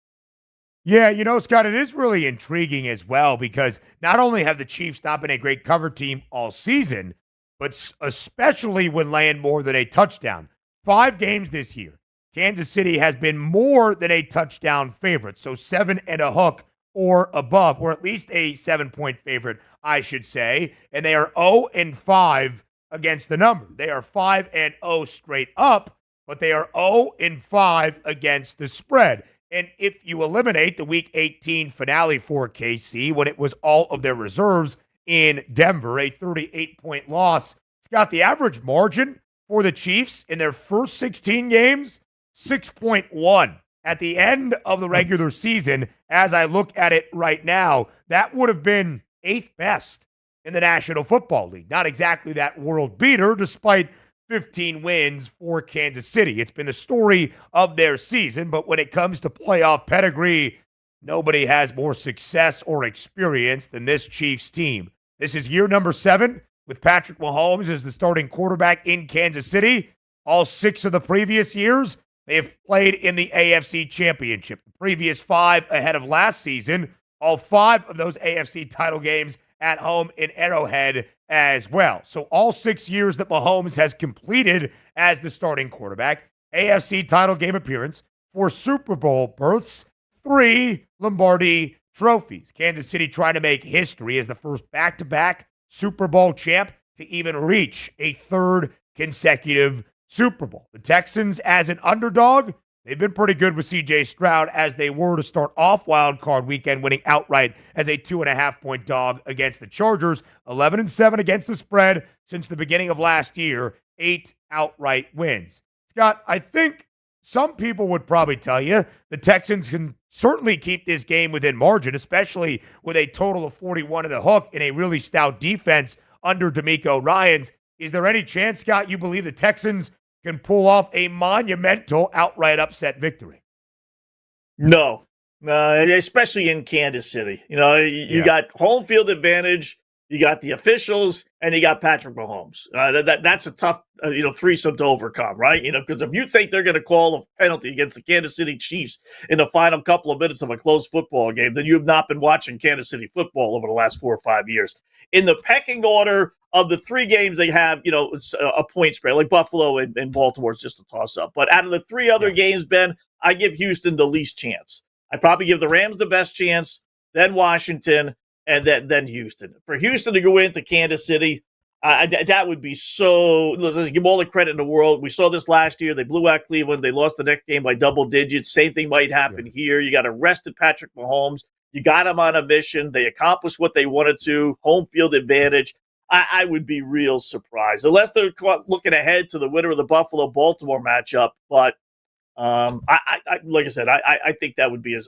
[SPEAKER 7] Yeah, Scott, it is really intriguing as well because not only have the Chiefs not been a great cover team all season, but especially when laying more than a touchdown. 5 games this year, Kansas City has been more than a touchdown favorite, so 7 and a hook or above, or at least a 7-point favorite, I should say, and they are 0-5 against the number. They are 5-0 straight up, but they are 0-5 against the spread. And if you eliminate the Week 18 finale for KC, when it was all of their reserves in Denver, a 38-point loss, it's got the average margin for the Chiefs in their first 16 games, 6.1. At the end of the regular season, as I look at it right now, that would have been 8th best in the National Football League. Not exactly that world beater, despite 15 wins for Kansas City. It's been the story of their season, but when it comes to playoff pedigree, nobody has more success or experience than this Chiefs team. This is year number 7 with Patrick Mahomes as the starting quarterback in Kansas City. All 6 of the previous years, they have played in the AFC Championship. The previous 5 ahead of last season, all 5 of those AFC title games at home in Arrowhead as well. So all 6 years that Mahomes has completed as the starting quarterback, AFC title game appearance, 4 Super Bowl berths, 3 Lombardi trophies. Kansas City trying to make history as the first back-to-back Super Bowl champ to even reach a 3rd consecutive Super Bowl. The Texans, as an underdog, they've been pretty good with C.J. Stroud as they were to start off Wild Card Weekend, winning outright as a 2.5-point dog against the Chargers. 11-7 against the spread since the beginning of last year. 8 outright wins. Scott, I think some people would probably tell you the Texans can certainly keep this game within margin, especially with a total of 41 in the hook in a really stout defense under DeMeco Ryans. Is there any chance, Scott, you believe the Texans can pull off a monumental outright upset victory?
[SPEAKER 8] No, especially in Kansas City. You got home field advantage, you got the officials, and you got Patrick Mahomes. That's a tough, threesome to overcome, right? Because if you think they're going to call a penalty against the Kansas City Chiefs in the final couple of minutes of a close football game, then you have not been watching Kansas City football over the last 4 or 5 years. In the pecking order of the 3 games they have, it's a point spread, like Buffalo and Baltimore is just a toss-up. But out of the 3 other games, Ben, I give Houston the least chance. I probably give the Rams the best chance, then Washington, and then Houston. For Houston to go into Kansas City, that would be so. Let's give them all the credit in the world. We saw this last year. They blew out Cleveland. They lost the next game by double digits. Same thing might happen here. You got arrested Patrick Mahomes. You got him on a mission. They accomplished what they wanted to. Home field advantage. I would be real surprised, unless they're looking ahead to the winner of the Buffalo-Baltimore matchup. But like I said, I think that would be a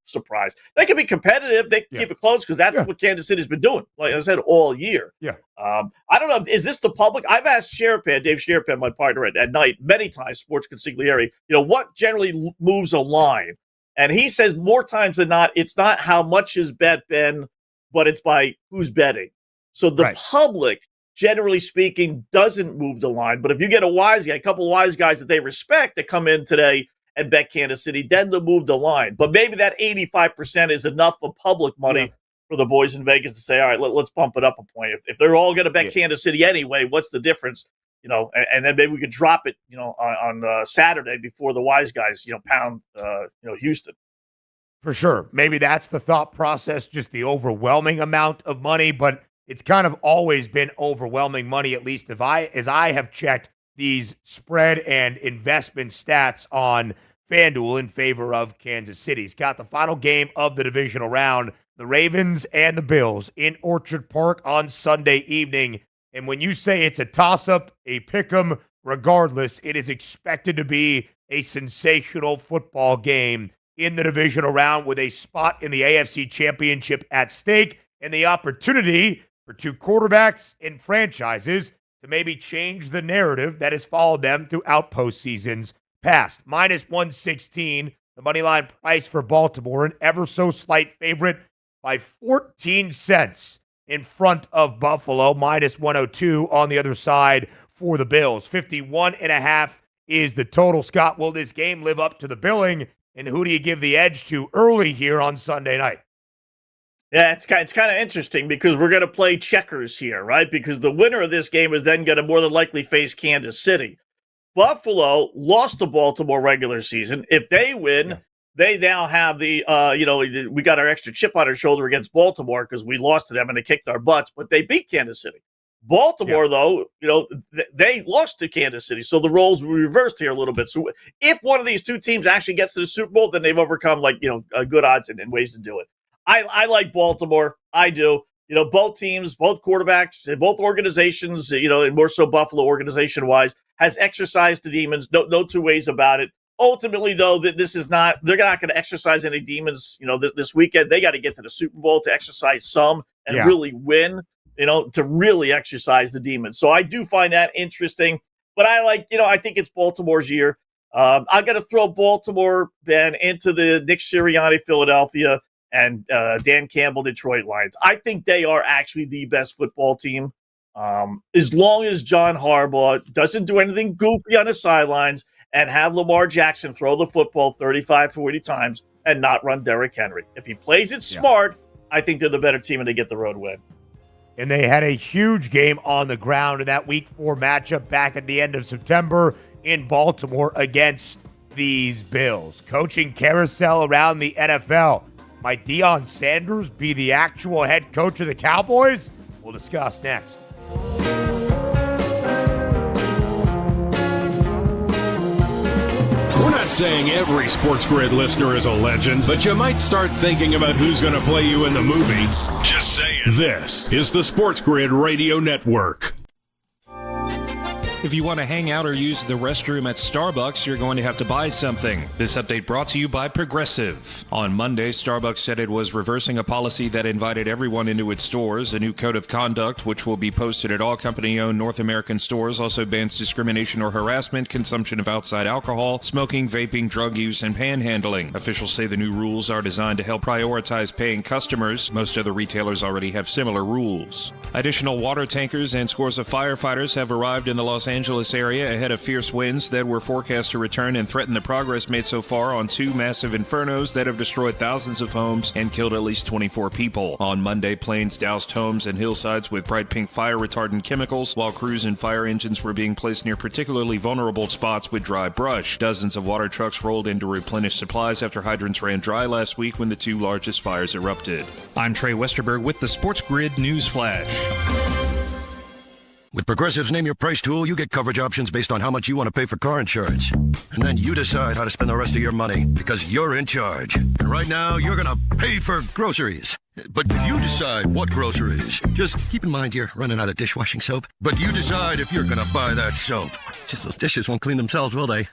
[SPEAKER 8] surprise. They can be competitive. They can keep it close because that's what Kansas City's been doing, like I said, all year.
[SPEAKER 7] Yeah.
[SPEAKER 8] I don't know. Is this the public? I've asked Dave Sherapan, my partner at night, many times, Sports Consigliere, what generally moves a line? And he says more times than not, it's not how much is bet, Ben, but it's by who's betting. So the public, generally speaking, doesn't move the line. But if you get a couple of wise guys that they respect that come in today and bet Kansas City, then they'll move the line. But maybe that 85% is enough of public money for the boys in Vegas to say, all right, let's bump it up a point. If they're all going to bet Kansas City anyway, what's the difference? And then maybe we could drop it, on Saturday before the wise guys, pound, Houston.
[SPEAKER 7] For sure. Maybe that's the thought process, just the overwhelming amount of money, but it's kind of always been overwhelming money, at least as I have checked these spread and investment stats on FanDuel in favor of Kansas City. Scott, the final game of the divisional round, the Ravens and the Bills in Orchard Park on Sunday evening. And when you say it's a toss-up, a pick-em, regardless, it is expected to be a sensational football game in the divisional round with a spot in the AFC Championship at stake and the opportunity for 2 quarterbacks and franchises to maybe change the narrative that has followed them throughout postseasons past. Minus 116, the moneyline price for Baltimore, an ever so slight favorite by 14 cents in front of Buffalo, minus 102 on the other side for the Bills. 51.5 is the total. Scott, will this game live up to the billing? And who do you give the edge to early here on Sunday night?
[SPEAKER 8] Yeah, it's kind of interesting because we're going to play checkers here, right? Because the winner of this game is then going to more than likely face Kansas City. Buffalo lost to Baltimore regular season. If they win, they now have the, we got our extra chip on our shoulder against Baltimore because we lost to them and they kicked our butts, but they beat Kansas City. Baltimore, though, they lost to Kansas City, so the roles were reversed here a little bit. So if one of these two teams actually gets to the Super Bowl, then they've overcome, good odds and ways to do it. I like Baltimore. I do. Both teams, both quarterbacks, both organizations, and more so Buffalo organization-wise, has exercised the demons. No two ways about it. Ultimately, though, they're not going to exercise any demons, this weekend. They got to get to the Super Bowl to exercise some and really win, to really exercise the demons. So I do find that interesting. But I think it's Baltimore's year. I got to throw Baltimore, Ben, into the Nick Sirianni, Philadelphia, and Dan Campbell, Detroit Lions. I think they are actually the best football team. As long as John Harbaugh doesn't do anything goofy on the sidelines and have Lamar Jackson throw the football 35, 40 times and not run Derrick Henry. If he plays it smart, I think they're the better team and they get the road win.
[SPEAKER 7] And they had a huge game on the ground in that Week 4 matchup back at the end of September in Baltimore against these Bills. Coaching carousel around the NFL. Might Deion Sanders be the actual head coach of the Cowboys? We'll discuss next.
[SPEAKER 6] We're not saying every SportsGrid listener is a legend, but you might start thinking about who's going to play you in the movie. Just saying. This is the SportsGrid Radio Network.
[SPEAKER 9] If you want to hang out or use the restroom at Starbucks, you're going to have to buy something. This update brought to you by Progressive. On Monday, Starbucks said it was reversing a policy that invited everyone into its stores. A new code of conduct, which will be posted at all company-owned North American stores, also bans discrimination or harassment, consumption of outside alcohol, smoking, vaping, drug use, and panhandling. Officials say the new rules are designed to help prioritize paying customers. Most other retailers already have similar rules. Additional water tankers and scores of firefighters have arrived in the Los Angeles area ahead of fierce winds that were forecast to return and threaten the progress made so far on two massive infernos that have destroyed thousands of homes and killed at least 24 people. On Monday, planes doused homes and hillsides with bright pink fire retardant chemicals, while crews and fire engines were being placed near particularly vulnerable spots with dry brush. Dozens of water trucks rolled in to replenish supplies after hydrants ran dry last week when the two largest fires erupted. I'm Trey Westerberg with the SportsGrid News Flash.
[SPEAKER 20] With Progressive's Name Your Price tool, you get coverage options based on how much you want to pay for car insurance. And then you decide how to spend the rest of your money, because you're in charge. And right now, you're going to pay for groceries. But you decide what groceries. Just keep in mind you're running out of dishwashing soap. But you decide if you're going to buy that soap. It's just those dishes won't clean themselves, will they?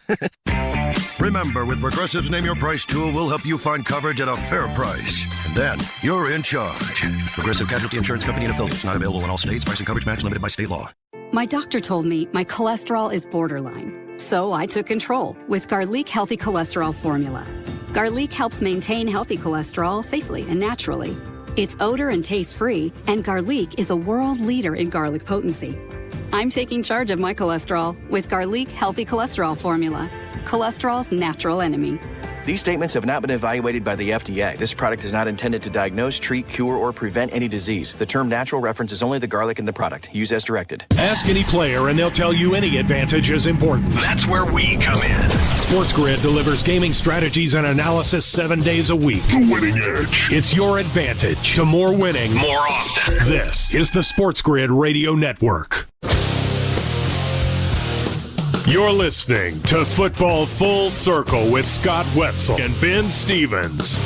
[SPEAKER 20] Remember, with Progressive's Name Your Price tool, we'll help you find coverage at a fair price. And then you're in charge. Progressive Casualty Insurance Company and affiliates. Not available in all states. Price and coverage match limited by state law.
[SPEAKER 18] My doctor told me my cholesterol is borderline. So I took control with Garlic Healthy Cholesterol Formula. Garlic helps maintain healthy cholesterol safely and naturally. It's odor and taste-free, and Garlic is a world leader in garlic potency. I'm taking charge of my cholesterol with Garlic Healthy Cholesterol Formula. Cholesterol's natural enemy.
[SPEAKER 19] These statements have not been evaluated by the FDA. This product is not intended to diagnose, treat, cure, or prevent any disease. The term natural references only the garlic in the product. Use as directed.
[SPEAKER 6] Ask any player and they'll tell you any advantage is important.
[SPEAKER 5] That's where we come in.
[SPEAKER 6] SportsGrid delivers gaming strategies and analysis 7 days a week.
[SPEAKER 5] The winning edge.
[SPEAKER 6] It's your advantage to more winning
[SPEAKER 5] more often.
[SPEAKER 6] This is the SportsGrid Radio Network. You're listening to Football Full Circle with Scott Wetzel and Ben Stevens.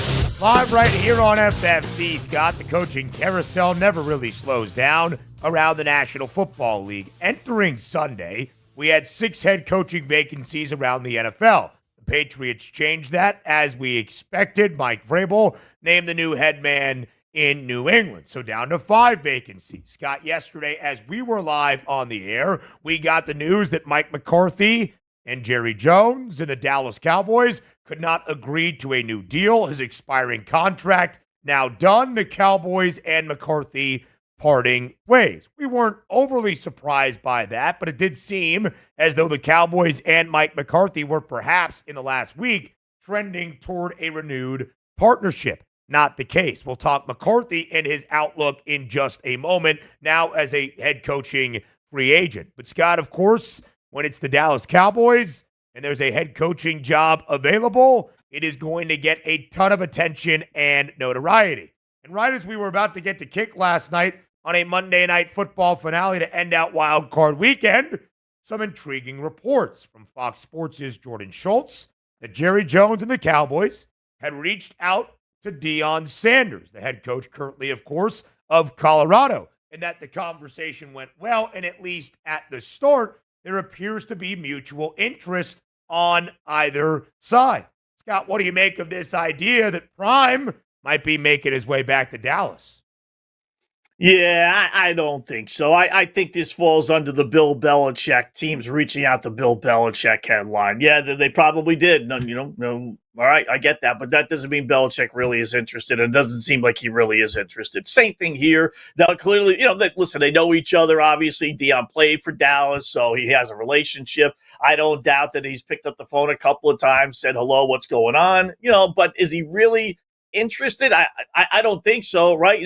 [SPEAKER 7] Live right here on FFC, Scott. The coaching carousel never really slows down around the National Football League. Entering Sunday, we had 6 head coaching vacancies around the NFL. The Patriots changed that as we expected. Mike Vrabel named the new head man in New England. So down to 5 vacancies. Scott, yesterday, as we were live on the air, we got the news that Mike McCarthy and Jerry Jones and the Dallas Cowboys could not agree to a new deal. His expiring contract now done. The Cowboys and McCarthy parting ways. We weren't overly surprised by that, but it did seem as though the Cowboys and Mike McCarthy were perhaps in the last week trending toward a renewed partnership. Not the case. We'll talk McCarthy and his outlook in just a moment, now as a head coaching free agent. But Scott, of course, when it's the Dallas Cowboys and there's a head coaching job available, it is going to get a ton of attention and notoriety. And right as we were about to get to kick last night on a Monday Night Football finale to end out Wild Card Weekend, some intriguing reports from Fox Sports' Jordan Schultz that Jerry Jones and the Cowboys had reached out to Deion Sanders, the head coach currently, of course, of Colorado, and that the conversation went well, and at least at the start, there appears to be mutual interest on either side. Scott, what do you make of this idea that Prime might be making his way back to Dallas?
[SPEAKER 8] Yeah, I don't think so. I think this falls under the Bill Belichick teams reaching out to Bill Belichick headline. Yeah, they probably did. No, all right, I get that, but that doesn't mean Belichick really is interested. It doesn't seem like he really is interested. Same thing here. Now, clearly, listen, they know each other. Obviously, Deion played for Dallas, so he has a relationship. I don't doubt that he's picked up the phone a couple of times, said hello, what's going on? But is he really interested? I don't think so, right?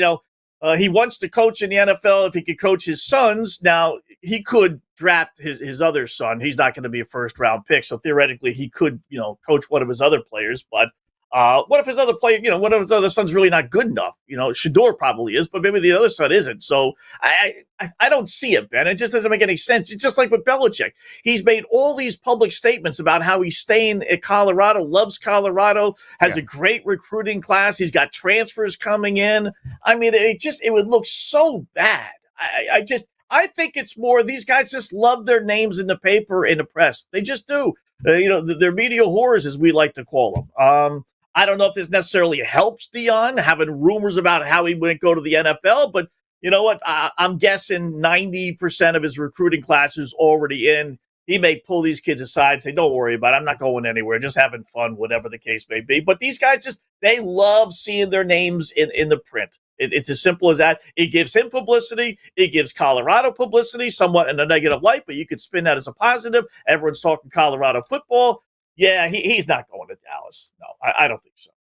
[SPEAKER 8] He wants to coach in the NFL if he could coach his sons. Now, he could draft his other son. He's not going to be a first-round pick, so theoretically he could, coach one of his other players. But what if his other player, what if his other son's really not good enough? Shador probably is, but maybe the other son isn't. So I don't see it, Ben. It just doesn't make any sense. It's just like with Belichick. He's made all these public statements about how he's staying at Colorado, loves Colorado, has a great recruiting class. He's got transfers coming in. I mean, it would look so bad. I think it's more these guys just love their names in the paper, in the press. They just do. They're media whores, as we like to call them. I don't know if this necessarily helps Deion, having rumors about how he wouldn't go to the NFL, but you know what? I'm guessing 90% of his recruiting class is already in. He may pull these kids aside and say, don't worry about it. I'm not going anywhere. Just having fun, whatever the case may be. But these guys they love seeing their names in the print. It's as simple as that. It gives him publicity. It gives Colorado publicity, somewhat in a negative light, but you could spin that as a positive. Everyone's talking Colorado football. Yeah, he's not going to Dallas. No, I don't think so.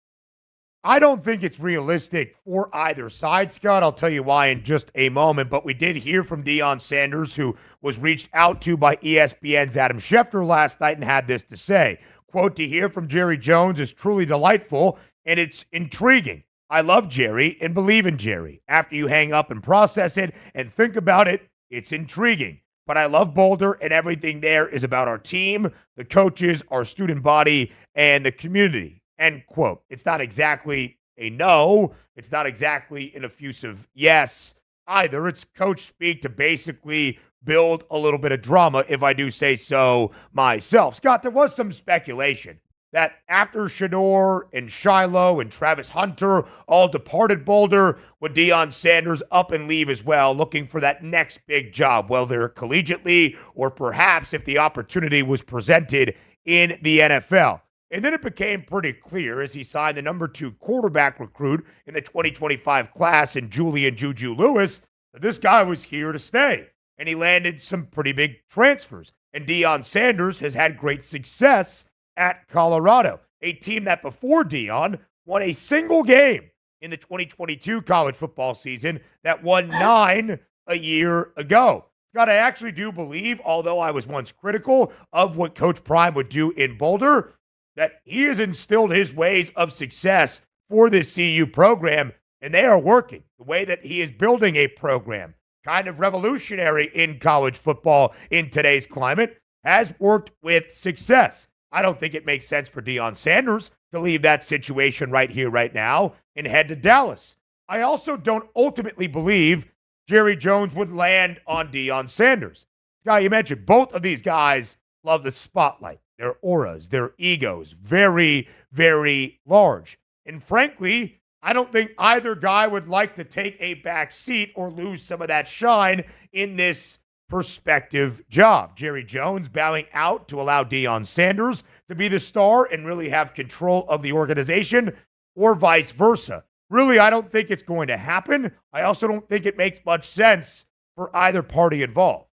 [SPEAKER 7] I don't think it's realistic for either side, Scott. I'll tell you why in just a moment. But we did hear from Deion Sanders, who was reached out to by ESPN's Adam Schefter last night and had this to say. Quote, to hear from Jerry Jones is truly delightful, and it's intriguing. I love Jerry and believe in Jerry. After you hang up and process it and think about it, it's intriguing. But I love Boulder, and everything there is about our team, the coaches, our student body, and the community. End quote. It's not exactly a no. It's not exactly an effusive yes either. It's coach speak to basically build a little bit of drama, if I do say so myself. Scott, there was some speculation that after Shador and Shiloh and Travis Hunter all departed Boulder, would Deion Sanders up and leave as well, looking for that next big job, whether collegiately or perhaps if the opportunity was presented in the NFL. And then it became pretty clear as he signed the number 2 quarterback recruit in the 2025 class in Julian Juju Lewis that this guy was here to stay. And he landed some pretty big transfers. And Deion Sanders has had great success at Colorado, a team that before Deion won a single game in the 2022 college football season that won 9 a year ago. Scott, I actually do believe, although I was once critical of what Coach Prime would do in Boulder, that he has instilled his ways of success for this CU program, and they are working. The way that he is building a program, kind of revolutionary in college football in today's climate, has worked with success. I don't think it makes sense for Deion Sanders to leave that situation right here, right now, and head to Dallas. I also don't ultimately believe Jerry Jones would land on Deion Sanders. Scott, you mentioned both of these guys love the spotlight. Their auras, their egos, very, very large. And frankly, I don't think either guy would like to take a back seat or lose some of that shine in this prospective job. Jerry Jones bowing out to allow Deion Sanders to be the star and really have control of the organization, or vice versa. really, I don't think it's going to happen. I also don't think it makes much sense for either party involved.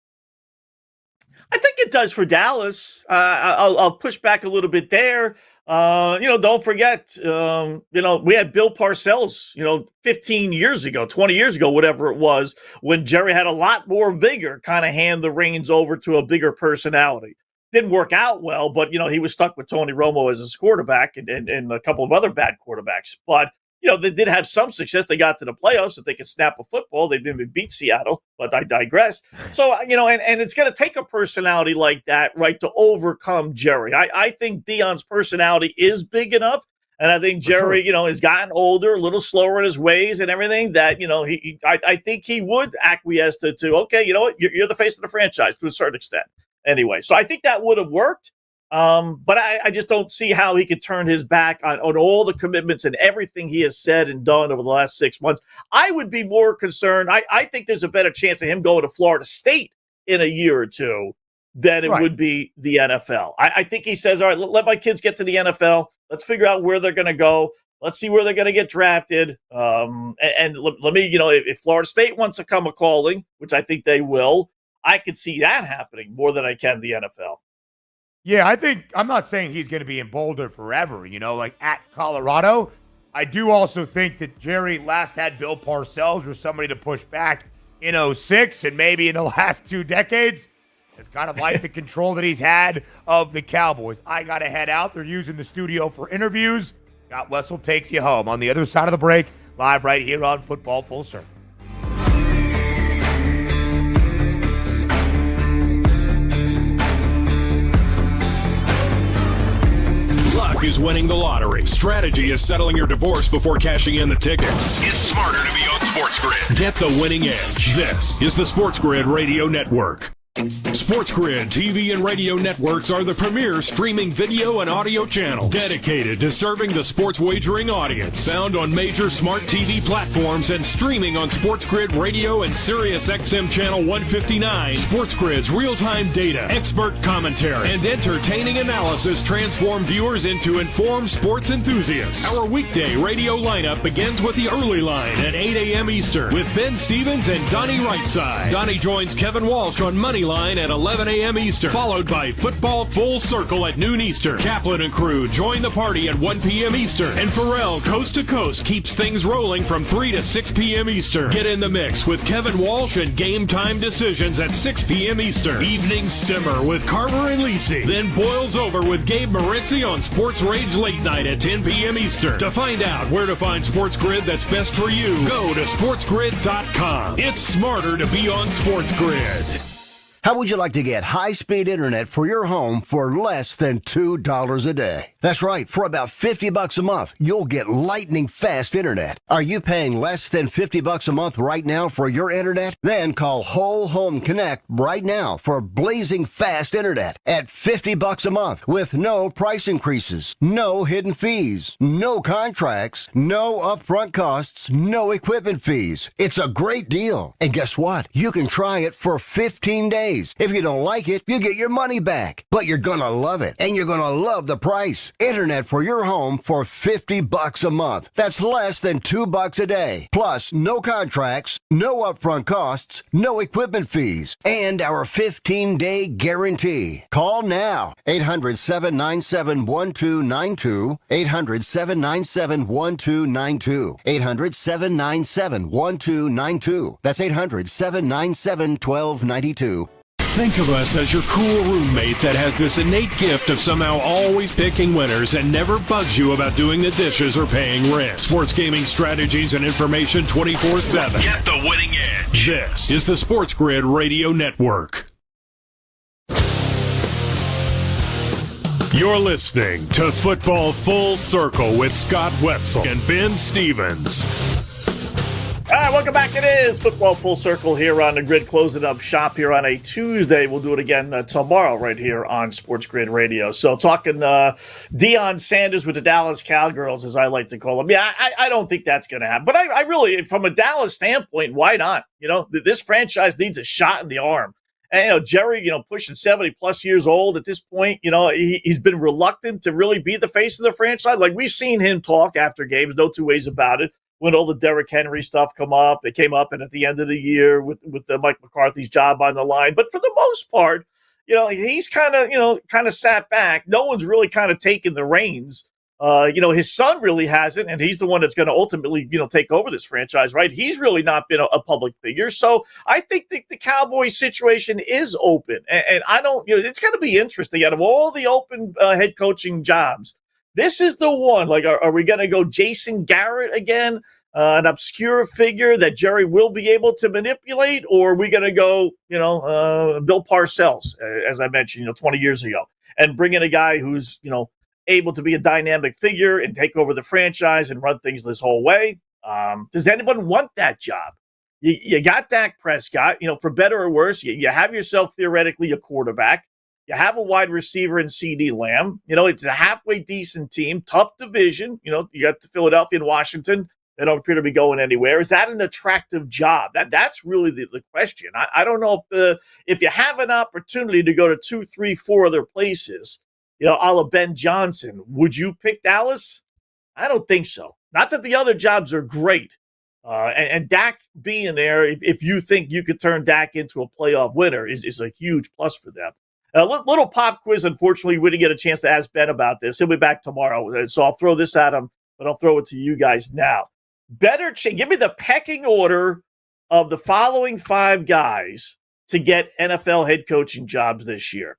[SPEAKER 8] I think it does for Dallas. I'll push back a little bit there. Don't forget, we had Bill Parcells, 15 years ago, 20 years ago, whatever it was, when Jerry had a lot more vigor, kind of hand the reins over to a bigger personality. Didn't work out well, but, he was stuck with Tony Romo as his quarterback and a couple of other bad quarterbacks. But, they did have some success. They got to the playoffs. If they could snap a football, they didn't beat Seattle, but I digress. So, and it's going to take a personality like that, right, to overcome Jerry. I think Deion's personality is big enough. And I think Jerry, has gotten older, a little slower in his ways and everything that, I think he would acquiesce to okay, you know what, you're the face of the franchise to a certain extent. Anyway, so I think that would have worked. But I just don't see how he could turn his back on all the commitments and everything he has said and done over the last 6 months. I would be more concerned. I think there's a better chance of him going to Florida State in a year or two than it would be the NFL. I think he says, all right, let my kids get to the NFL. Let's figure out where they're going to go. Let's see where they're going to get drafted. And let me, if Florida State wants to come a calling, which I think they will, I could see that happening more than I can the NFL.
[SPEAKER 7] Yeah, I'm not saying he's going to be in Boulder forever, like at Colorado. I do also think that Jerry last had Bill Parcells or somebody to push back in 2006 and maybe in the last 2 decades. It's kind of like the control that he's had of the Cowboys. I got to head out. They're using the studio for interviews. Scott Wetzel takes you home on the other side of the break, live right here on Football Full Circle.
[SPEAKER 6] Is winning the lottery. Strategy is settling your divorce before cashing in the ticket.
[SPEAKER 5] It's smarter to be on SportsGrid.
[SPEAKER 6] Get the winning edge. This is the SportsGrid Radio Network. SportsGrid TV and radio networks are the premier streaming video and audio channel dedicated to serving the sports wagering audience. Found on major smart TV platforms and streaming on SportsGrid Radio and Sirius XM Channel 159. SportsGrid's real-time data, expert commentary, and entertaining analysis transform viewers into informed sports enthusiasts. Our weekday radio lineup begins with the early line at 8 a.m. Eastern with Ben Stevens and Donnie Rightside. Donnie joins Kevin Walsh on Money Line at 11 a.m. Eastern, followed by Football Full Circle at noon Eastern. Kaplan and crew join the party at 1 p.m. Eastern, and Pharrell Coast to Coast keeps things rolling from 3 to 6 p.m. Eastern. Get in the mix with Kevin Walsh and Game Time Decisions at 6 p.m. Eastern. Evenings simmer with Carver and Lisi, then boils over with Gabe Moritzi on Sports Rage Late Night at 10 p.m. Eastern. To find out where to find SportsGrid that's best for you, go to sportsgrid.com. It's smarter to be on SportsGrid.
[SPEAKER 20] How would you like to get high-speed internet for your home for less than $2 a day? That's right. For about $50 a month, you'll get lightning fast internet. Are you paying less than $50 a month right now for your internet? Then call Whole Home Connect right now for blazing fast internet at $50 a month with no price increases, no hidden fees, no contracts, no upfront costs, no equipment fees. It's a great deal. And guess what? You can try it for 15 days. If you don't like it, you get your money back. But you're gonna love it, and you're gonna love the price. Internet for your home for $50 a month. That's less than $2 a day. Plus, no contracts, no upfront costs, no equipment fees, and our 15-day guarantee. Call now. 800-797-1292. 800-797-1292. 800-797-1292. That's 800-797-1292.
[SPEAKER 6] Think of us as your cool roommate that has this innate gift of somehow always picking winners and never bugs you about doing the dishes or paying rent. Sports gaming strategies and information 24/7.
[SPEAKER 5] Get the winning edge.
[SPEAKER 6] This is the SportsGrid Radio Network. You're listening to Football Full Circle with Scott Wetzel and Ben Stevens.
[SPEAKER 8] All right, welcome back. It is Football Full Circle here on the Grid, closing up shop here on a Tuesday. We'll do it again tomorrow right here on SportsGrid Radio. So talking Deion Sanders with the Dallas Cowgirls, as I like to call them. Yeah, I don't think that's going to happen. But I really, from a Dallas standpoint, why not? This franchise needs a shot in the arm. And, Jerry, pushing 70-plus years old at this point, he's been reluctant to really be the face of the franchise. Like, we've seen him talk after games, no two ways about it. when all the Derrick Henry stuff came up, and at the end of the year with Mike McCarthy's job on the line. But for the most part, he's kind of sat back. No one's really kind of taken the reins. His son really hasn't, and he's the one that's going to ultimately, take over this franchise, right? He's really not been a public figure. So I think the Cowboys situation is open. And I don't, it's going to be interesting. Out of all the open head coaching jobs, this is the one. Like, are we going to go Jason Garrett again, an obscure figure that Jerry will be able to manipulate? Or are we going to go, Bill Parcells, as I mentioned, 20 years ago, and bring in a guy who's, able to be a dynamic figure and take over the franchise and run things this whole way? Does anyone want that job? You got Dak Prescott, for better or worse. You have yourself theoretically a quarterback. You have a wide receiver in CeeDee Lamb. It's a halfway decent team, tough division. You got the Philadelphia and Washington. They don't appear to be going anywhere. Is that an attractive job? That's really the question. I don't know if you have an opportunity to go to 2, 3, 4 other places, a la Ben Johnson, would you pick Dallas? I don't think so. Not that the other jobs are great. And Dak being there, if you think you could turn Dak into a playoff winner, is a huge plus for them. A little pop quiz, unfortunately, we didn't get a chance to ask Ben about this. He'll be back tomorrow, so I'll throw this at him, but I'll throw it to you guys now. Give me the pecking order of the following 5 guys to get NFL head coaching jobs this year.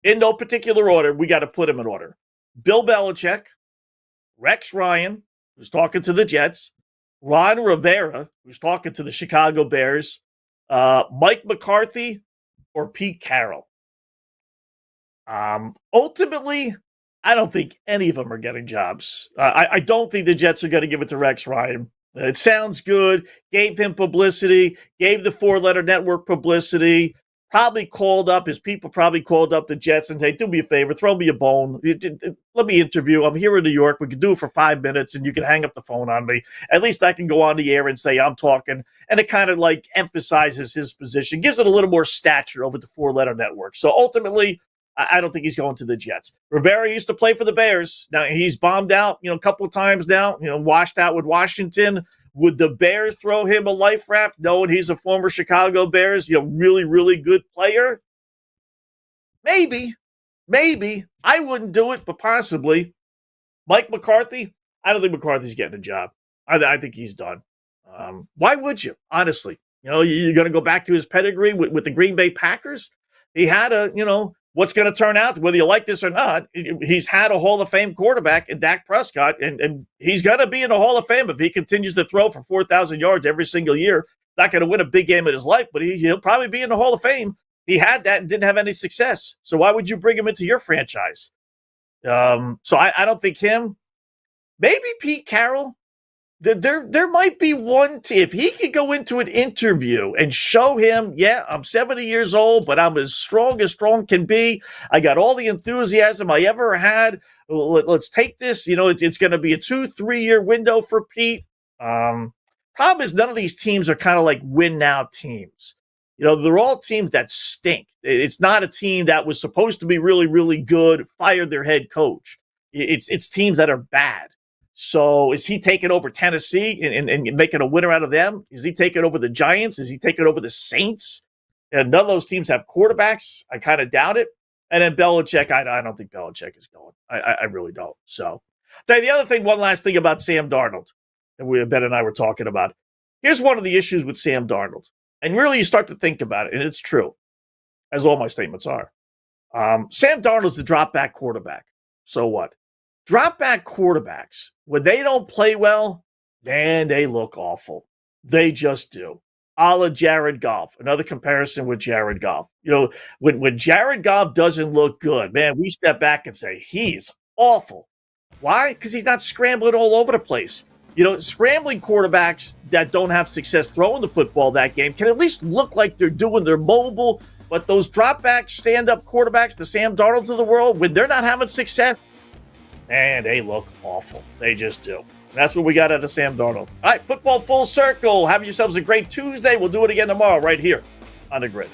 [SPEAKER 8] In no particular order, we got to put them in order. Bill Belichick, Rex Ryan, who's talking to the Jets, Ron Rivera, who's talking to the Chicago Bears, Mike McCarthy, or Pete Carroll. Ultimately, I don't think any of them are getting jobs. I don't think the Jets are going to give it to Rex Ryan. It sounds good. Gave him publicity, gave the 4-letter network publicity. His people probably called up the Jets and say, do me a favor, throw me a bone. Let me interview. I'm here in New York. We can do it for 5 minutes and you can hang up the phone on me. At least I can go on the air and say I'm talking. And it kind of emphasizes his position, gives it a little more stature over the 4-letter network. So ultimately, I don't think he's going to the Jets. Rivera used to play for the Bears. Now he's bombed out, a couple of times now, washed out with Washington. Would the Bears throw him a life raft knowing he's a former Chicago Bears, really, really good player? Maybe. I wouldn't do it, but possibly. Mike McCarthy? I don't think McCarthy's getting a job. I think he's done. Why would you, honestly? You're going to go back to his pedigree with the Green Bay Packers? He had what's going to turn out, whether you like this or not, he's had a Hall of Fame quarterback in Dak Prescott, and he's going to be in the Hall of Fame if he continues to throw for 4,000 yards every single year. Not going to win a big game in his life, but he'll probably be in the Hall of Fame. He had that and didn't have any success. So why would you bring him into your franchise? So I don't think him. Maybe Pete Carroll. There might be one team. If he could go into an interview and show him, I'm 70 years old, but I'm as strong can be. I got all the enthusiasm I ever had. Let's take this. It's going to be a 2-3 year window for Pete. Problem is none of these teams are kind of like win now teams. They're all teams that stink. It's not a team that was supposed to be really, really good, fired their head coach. It's teams that are bad. So is he taking over Tennessee and making a winner out of them? Is he taking over the Giants? Is he taking over the Saints? And none of those teams have quarterbacks. I kind of doubt it. And then Belichick, I don't think Belichick is going. I really don't. So I'll tell you the other thing, one last thing about Sam Darnold that Ben and I were talking about. Here's one of the issues with Sam Darnold. And really you start to think about it, and it's true, as all my statements are. Sam Darnold's the drop-back quarterback. So what? Drop-back quarterbacks, when they don't play well, man, they look awful. They just do. A la Jared Goff. Another comparison with Jared Goff. When Jared Goff doesn't look good, man, we step back and say, he's awful. Why? Because he's not scrambling all over the place. Scrambling quarterbacks that don't have success throwing the football that game can at least look like they're mobile. But those drop-back, stand-up quarterbacks, the Sam Darnolds of the world, when they're not having success, man, they look awful. They just do. That's what we got out of Sam Darnold. All right, football full circle. Have yourselves a great Tuesday. We'll do it again tomorrow right here on the Grid.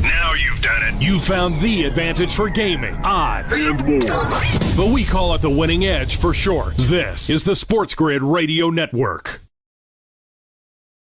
[SPEAKER 5] Now you've done it.
[SPEAKER 6] You found the advantage for gaming, odds, and more. But we call it the winning edge for short. This is the SportsGrid Radio Network.